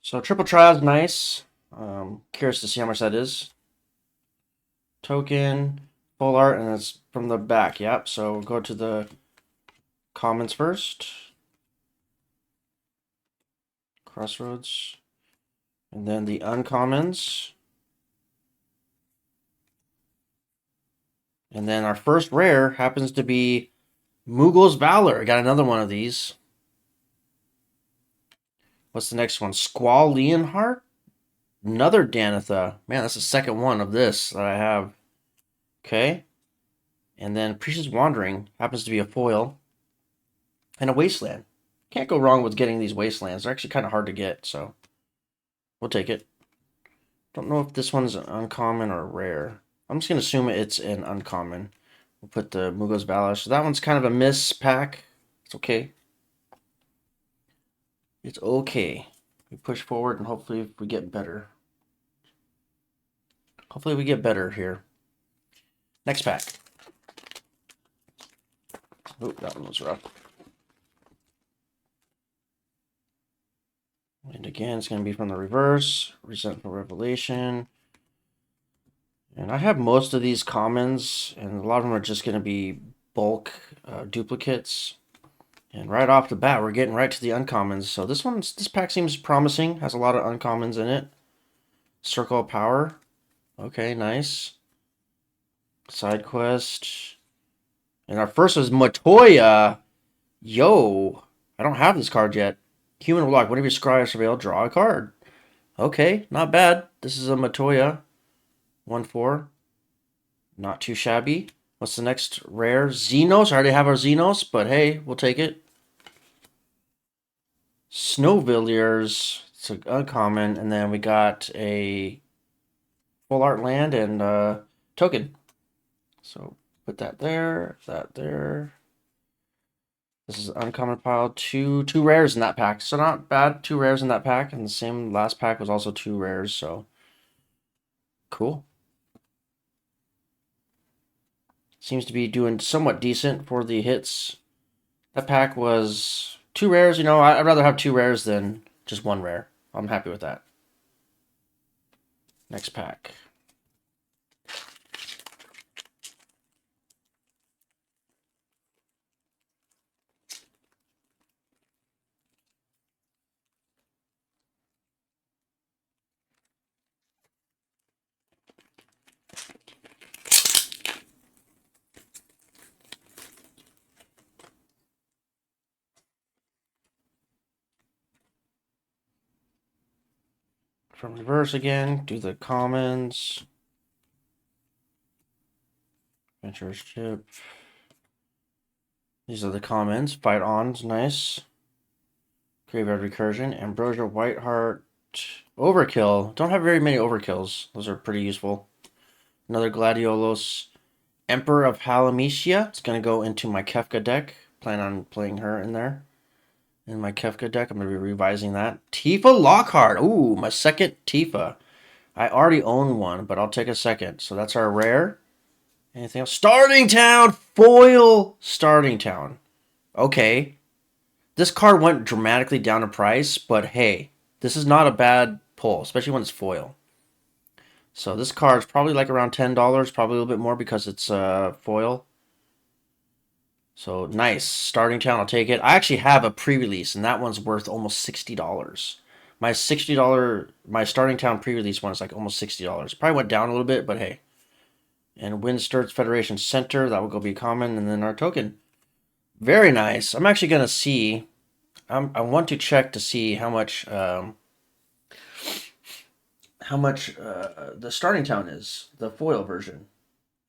So triple trial is nice. Curious to see how much that is. Token, full art, and it's from the back. Yep. So we'll go to the commons first. Crossroads. And then the uncommons. And then our first rare happens to be Mughals Valor. I got another one of these. What's the next one? Squall Leonhardt? Another Danitha. Man, that's the second one of this that I have. Okay. And then Priestess Wandering happens to be a foil. And a Wasteland. Can't go wrong with getting these Wastelands. They're actually kind of hard to get, so we'll take it. Don't know if this one's an uncommon or rare. I'm just going to assume it's an uncommon. We'll put the Mughals Valor. So that one's kind of a miss pack. It's okay. It's okay. We push forward and hopefully we get better. Hopefully we get better here. Next pack. Oh, that one was rough. And again, it's going to be from the reverse. Resentful Revelation. And I have most of these commons, and a lot of them are just going to be bulk duplicates. And right off the bat, we're getting right to the uncommons. So this pack seems promising. Has a lot of uncommons in it. Circle of Power. Okay, nice. Side quest. And our first is Matoya. Yo, I don't have this card yet. Human Block. Whenever you scry or surveil, draw a card. Okay, not bad. This is a Matoya. 1/4. Not too shabby. What's the next rare? Xenos. I already have our Xenos, but hey, we'll take it. Snowvilliers. It's an uncommon. And then we got a full art land and token. So put that there, that there. This is uncommon pile. Two rares in that pack. So not bad. 2 rares in that pack. And the same last pack was also 2 rares. So cool. Seems to be doing somewhat decent for the hits. That pack was 2 rares. You know, I'd rather have 2 rares than just 1 rare. I'm happy with that. Next pack. From reverse again, do the commons. Adventurer's Chip. These are the commons. Fight On's nice. Graveyard Recursion. Ambrosia Whiteheart. Overkill. Don't have very many overkills. Those are pretty useful. Another Gladiolus. Emperor of Halamesia. It's going to go into my Kefka deck. Plan on playing her in there. In my Kefka deck, I'm going to be revising that. Tifa Lockhart. Ooh, my second Tifa. I already own one, but I'll take a second. So that's our rare. Anything else? Starting Town! Foil Starting Town. Okay. This card went dramatically down in price, but hey, this is not a bad pull, especially when it's foil. So this card's probably like around $10, probably a little bit more because it's foil. So nice. Starting Town, I'll take it. I actually have a pre-release, and that one's worth almost $60. My my Starting Town pre-release one is like almost $60. Probably went down a little bit, but hey. And Windsturts Federation Center, that will go be common, and then our token. Very nice. I'm actually gonna see. I want to check to see how much the Starting Town is, the foil version,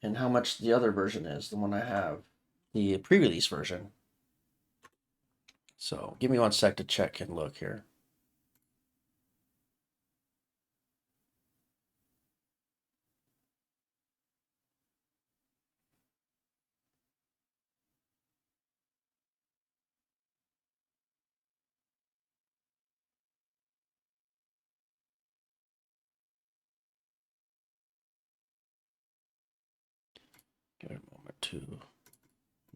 and how much the other version is, the one I have, the pre-release version. So give me 1 sec to check and look here. Give it a moment to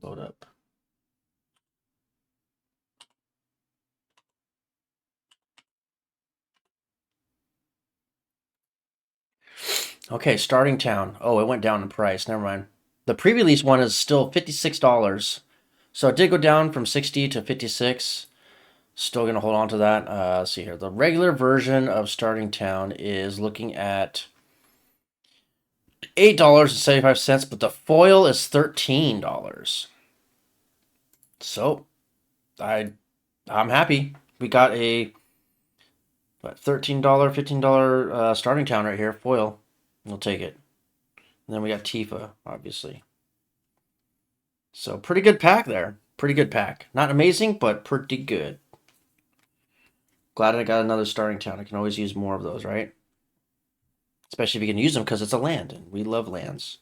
load up. Okay, Starting Town. Oh, it went down in price. Never mind. The pre-release one is still $56. So it did go down from 60 to 56. Still gonna hold on to that. Let's see here. The regular version of Starting Town is looking at $8.75, but the foil is $13. So I'm happy. We got a what, $13, $15 Starting Town right here, foil. We'll take it. And then we got Tifa, obviously. So pretty good pack there. Pretty good pack. Not amazing, but pretty good. Glad I got another Starting Town. I can always use more of those, right? Especially if you can use them because it's a land, and we love lands.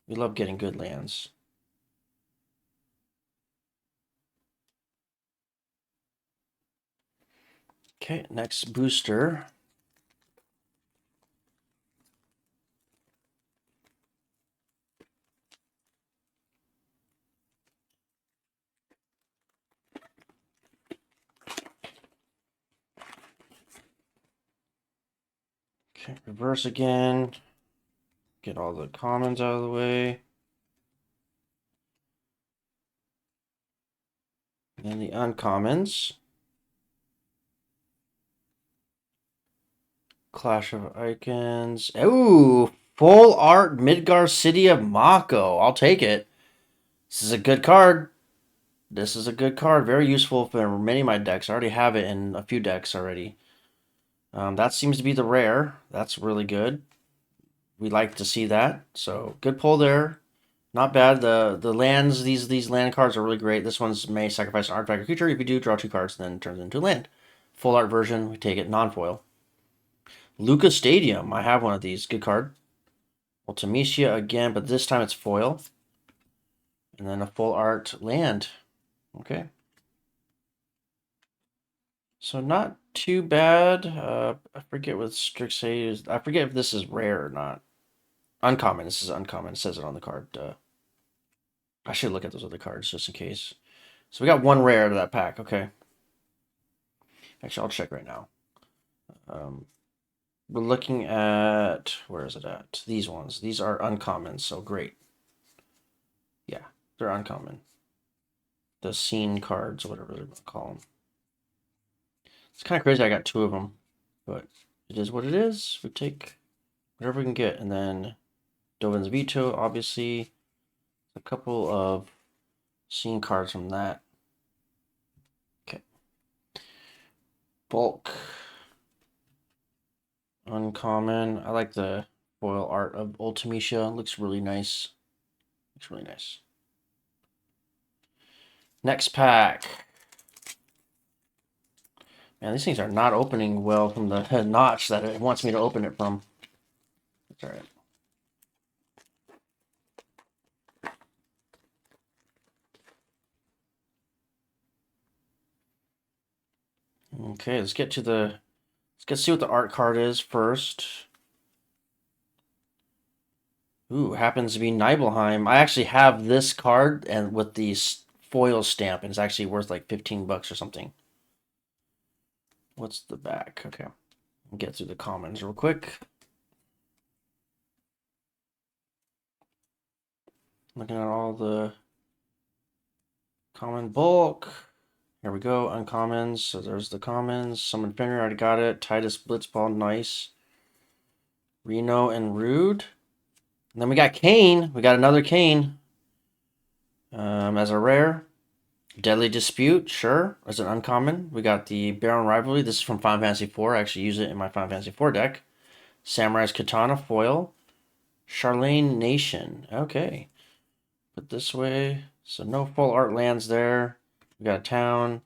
We love getting good lands. Okay, next booster. Okay, reverse again. Get all the commons out of the way. And the uncommons. Clash of Icons. Ooh, full art Midgar City of Mako. I'll take it. This is a good card. This is a good card. Very useful for many of my decks. I already have it in a few decks already. That seems to be the rare. That's really good. We like to see that. So good pull there. Not bad. The lands, these land cards are really great. This one's may sacrifice an artifact or creature. If you do, draw 2 cards, then it turns into land. Full art version, we take it non-foil. Lucas Stadium. I have one of these. Good card. Ultimecia again, but this time it's foil. And then a full art land. Okay. So not too bad. I forget what Strixhaven is. I forget if this is rare or not. Uncommon. This is uncommon. It says it on the card. I should look at those other cards just in case. So we got one rare to that pack. Okay. Actually, I'll check right now. We're looking at, where is it at? These ones. These are uncommon, so great. Yeah, they're uncommon. The scene cards, whatever they're going to call them. It's kind of crazy I got 2 of them, but it is what it is. We take whatever we can get. And then Dovin's Veto, obviously. A couple of scene cards from that. Okay. Bulk. Uncommon. I like the foil art of Ultimecia. Looks really nice. Looks really nice. Next pack. Man, these things are not opening well from the notch that it wants me to open it from. That's all right. Okay, let's get see what the art card is first. Ooh, happens to be Nibelheim. I actually have this card and with the foil stamp, and it's actually worth like $15 or something. What's the back? Okay, get through the commons real quick. Looking at all the common bulk. Here we go, uncommons. So there's the commons. Summon Fenrir, I already got it. Titus Blitzball, nice. Reno and Rude. And then we got Kane. We got another Kane as a rare. Deadly Dispute, sure, as an uncommon. We got the Baron Rivalry. This is from Final Fantasy IV. I actually use it in my Final Fantasy IV deck. Samurai's Katana, foil. Charlene Nation. Okay. Put this way. So no full art lands there. We got a town.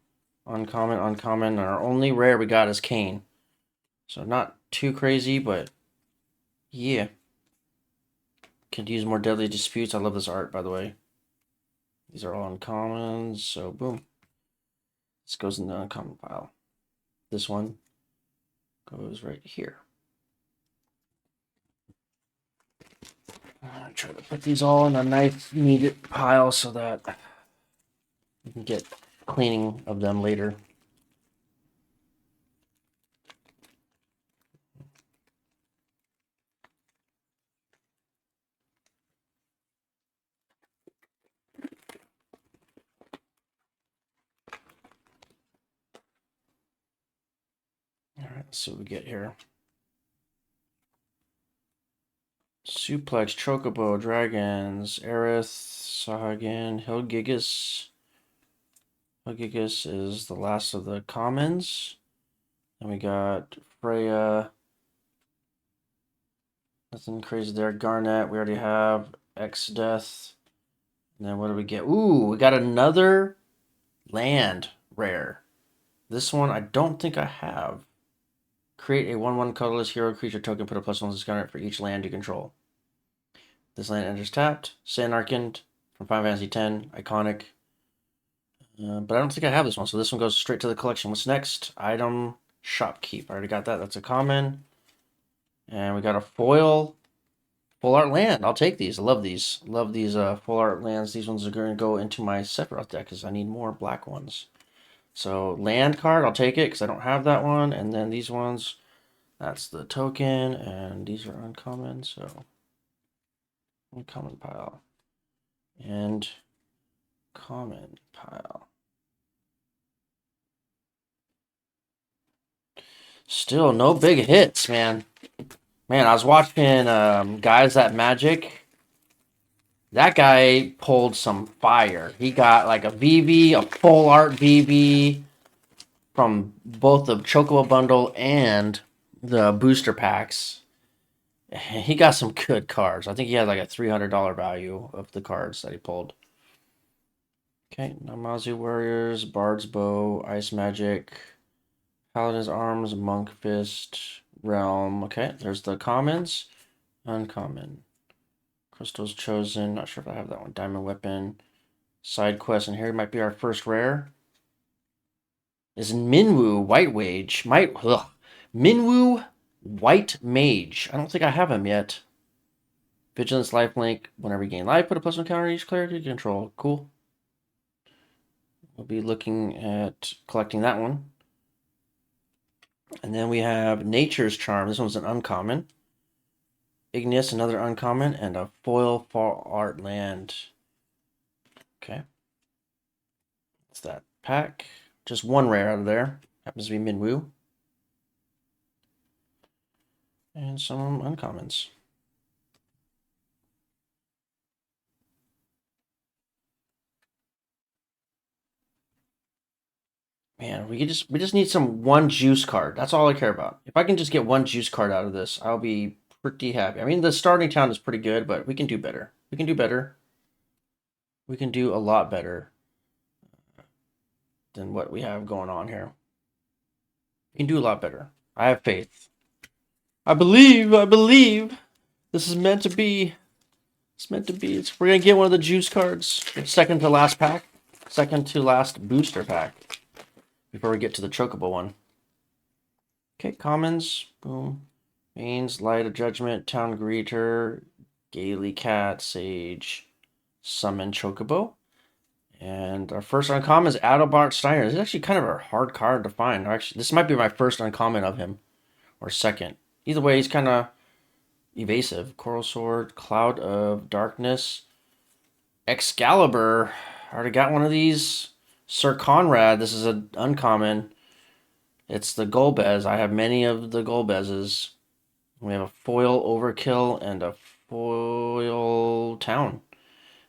Uncommon, uncommon. And our only rare we got is Kane. So not too crazy, but yeah. Could use more Deadly Disputes. I love this art, by the way. These are all uncommons, so boom. This goes in the uncommon pile. This one goes right here. I'm try to put these all in a nice, neat pile so that we can get cleaning of them later. All right, let's see what we get here. Suplex, Chocobo, Dragons, Aerith, Sahagin, Hilgigas. Hilgigas is the last of the commons. Then we got Freya. Nothing crazy there. Garnet, we already have. X-Death. And then what do we get? Ooh, we got another land rare. This one I don't think I have. Create a 1/1 colorless hero creature token, put a +1 discount for each land you control. This land enters tapped. Sanarkand from Final Fantasy X, iconic. But I don't think I have this one, so this one goes straight to the collection. What's next? Item Shopkeep. I already got that. That's a common. And we got a foil full art land. I'll take these. I love these. Love these full art lands. These ones are going to go into my Sephiroth deck because I need more black ones. So land card, I'll take it because I don't have that one. And then these ones, That's the token, and these are uncommon, so uncommon pile and common pile. Still no big hits, man. Man, I was watching Guys That Magic. That guy pulled some fire. He got like a VB, a full art VB from both the Chocobo bundle and the booster packs. He got some good cards. I think he had like a $300 value of the cards that he pulled. Okay, Namazu Warriors, Bard's Bow, Ice Magic, Paladin's Arms, Monk Fist, Realm. Okay, there's the commons. Uncommon. Crystal's Chosen. Not sure if I have that one. Diamond Weapon. Side quest. And here might be our first rare. Is Minwu White Mage. Minwu White Mage. I don't think I have him yet. Vigilance Lifelink. Whenever you gain life, put a +1 counter on each player you control. Cool. We'll be looking at collecting that one. And then we have Nature's Charm. This one's an uncommon. Ignis, another uncommon, and a foil for art land. Okay. That's that pack. Just one rare out of there. Happens to be Minwu. And some uncommons. Man, we just need one juice card. That's all I care about. If I can just get one juice card out of this, I'll be pretty happy. I mean, the starting town is pretty good, but we can do better. We can do better. We can do a lot better than what we have going on here. We can do a lot better. I have faith. I believe. I believe. This is meant to be. It's meant to be. We're gonna get one of the juice cards. Second to last pack. Second to last booster pack. Before we get to the Chocobo one. Okay, commons. Boom. Mains, Light of Judgment, Town Greeter, Gaily Cat, Sage, Summon Chocobo. And our first uncommon is Adalbert Steiner. This is actually kind of a hard card to find. Actually, this might be my first uncommon of him. Or second. Either way, he's kind of evasive. Coral Sword, Cloud of Darkness, Excalibur. I already got one of these. Sir Conrad. This is an uncommon. It's the Golbez. I have many of the Golbezes. We have a foil Overkill and a foil Town.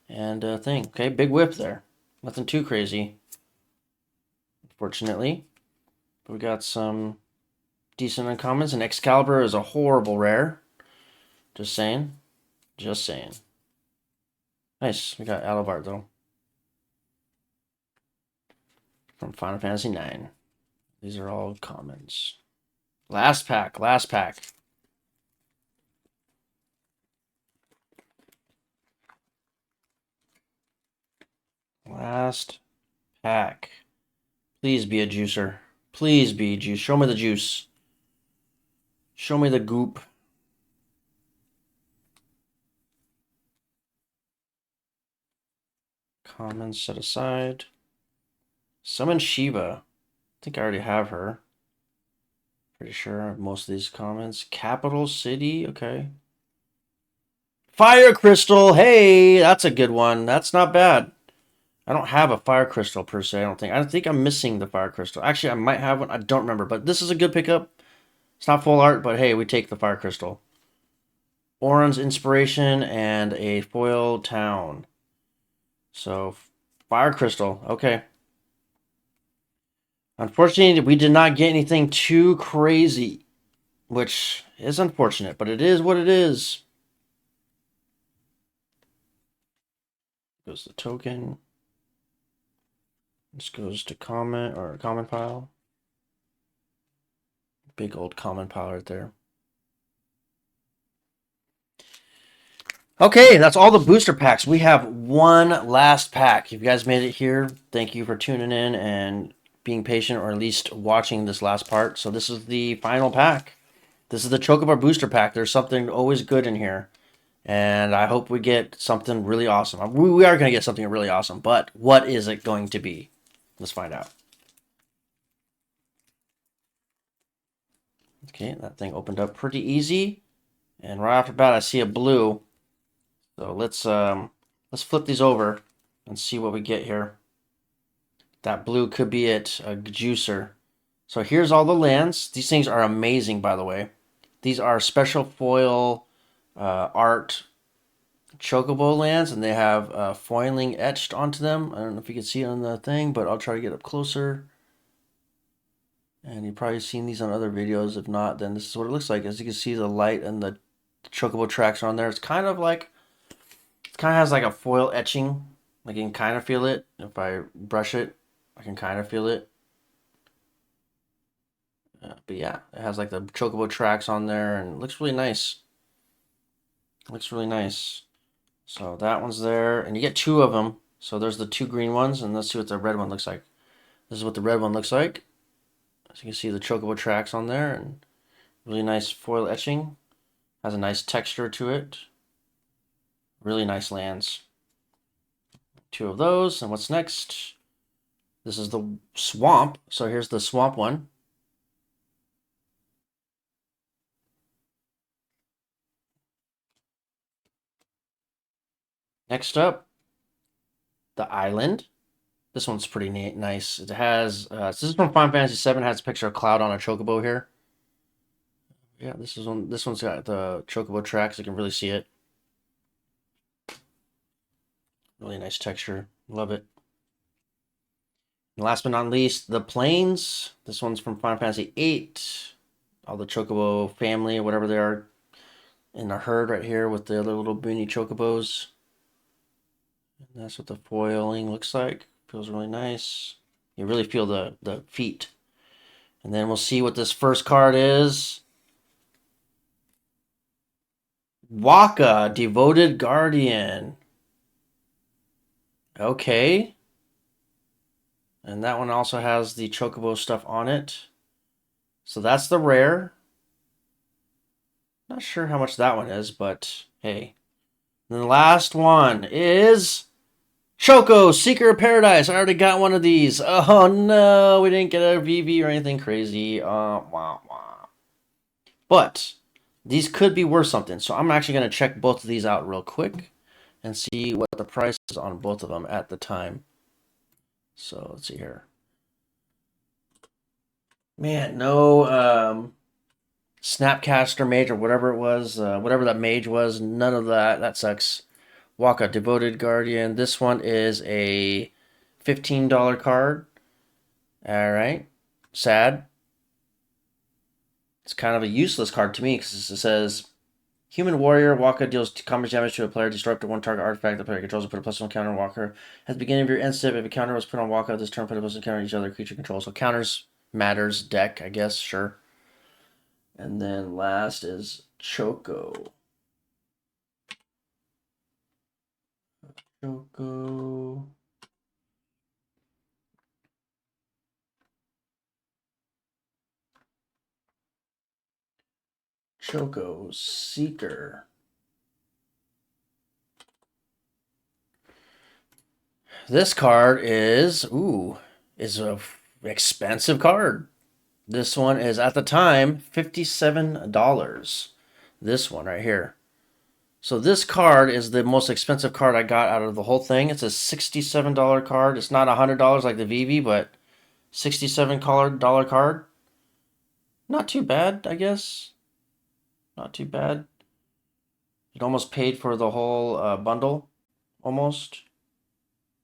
And a thing. Okay, big whip there. Nothing too crazy. Unfortunately. But we got some decent uncommons. And Excalibur is a horrible rare. Just saying. Just saying. Nice. We got Adalbert though. From Final Fantasy IX. These are all commons. Last pack. Last pack. Last pack. Please be a juicer. Please be juice. Show me the juice. Show me the goop. Commons set aside. Summon Shiva. I think I already have her. Pretty sure most of these commons. Capital City. Okay. Fire Crystal. Hey, that's a good one. That's not bad. I don't have a Fire Crystal per se, I don't think. I think I'm missing the Fire Crystal. Actually, I might have one. I don't remember. But this is a good pickup. It's not full art, but hey, we take the Fire Crystal. Oran's Inspiration and a foil Town. So, Fire Crystal. Okay. Unfortunately, we did not get anything too crazy, which is unfortunate, but it is what it is. Goes the token. This goes to common or common pile. Big old common pile right there. Okay, that's all the booster packs. We have one last pack. If you guys made it here, thank you for tuning in and being patient, or at least watching this last part. So this is the final pack. This is the Chocobo booster pack. There's something always good in here. And I hope we get something really awesome. We are going to get something really awesome. But what is it going to be? Let's find out. Okay, that thing opened up pretty easy. And right off the bat, I see a blue. So let's flip these over and see what we get here. That blue could be it, a juicer. So here's all the lands. These things are amazing, by the way. These are special foil art chocobo lands, and they have foiling etched onto them. I don't know if you can see it on the thing, but I'll try to get up closer. And you've probably seen these on other videos. If not, then this is what it looks like. As you can see, the light and the chocobo tracks are on there. It's kind of like, it kind of has like a foil etching. Like you can kind of feel it. If I brush it, I can kind of feel it. But yeah, it has like the chocobo tracks on there, and it looks really nice. Looks really nice. So that one's there, and you get two of them. So there's the two green ones, and let's see what the red one looks like. This is what the red one looks like. As you can see, the chocobo tracks on there, and really nice foil etching. Has a nice texture to it. Really nice lands. Two of those, and what's next? This is the swamp. So here's the swamp one. Next up, the island. This one's pretty neat, nice. It has, this is from Final Fantasy VII. It has a picture of Cloud on a chocobo here. Yeah, this is one. This one's got the chocobo tracks. You can really see it. Really nice texture. Love it. And last but not least, the plains. This one's from Final Fantasy VIII. All the chocobo family, or whatever they are, in a herd right here with the other little beanie chocobos. And that's what the foiling looks like. Feels really nice. You really feel the feet. And then we'll see what this first card is. Waka, Devoted Guardian. Okay. And that one also has the chocobo stuff on it. So that's the rare. Not sure how much that one is, but hey. And the last one is Choco, Seeker of Paradise. I already got one of these. Oh no, we didn't get a VV or anything crazy. Wah, wah. But these could be worth something. So I'm actually going to check both of these out real quick and see what the price is on both of them at the time. So let's see here. Man, no Snapcaster Mage or whatever it was, whatever that mage was, none of that. That sucks. Waka, Devoted Guardian. This one is a $15 card. All right. Sad. It's kind of a useless card to me because it says Human Warrior. Waka deals combat damage to a player. Destroy up to one target artifact the player controls and put a +1 counter on Waka. At the beginning of your end step, if a counter was put on Waka this turn, put a +1 counter on each other creature controls. So counters matters deck, I guess. Sure. And then last is Choco. Choco. Choco Seeker. This card is a expensive card. This one is at the time $57. This one right here. So this card is the most expensive card I got out of the whole thing. It's a $67 card. It's not $100 like the VV, but $67 card. Not too bad, I guess. Not too bad. It almost paid for the whole bundle, almost.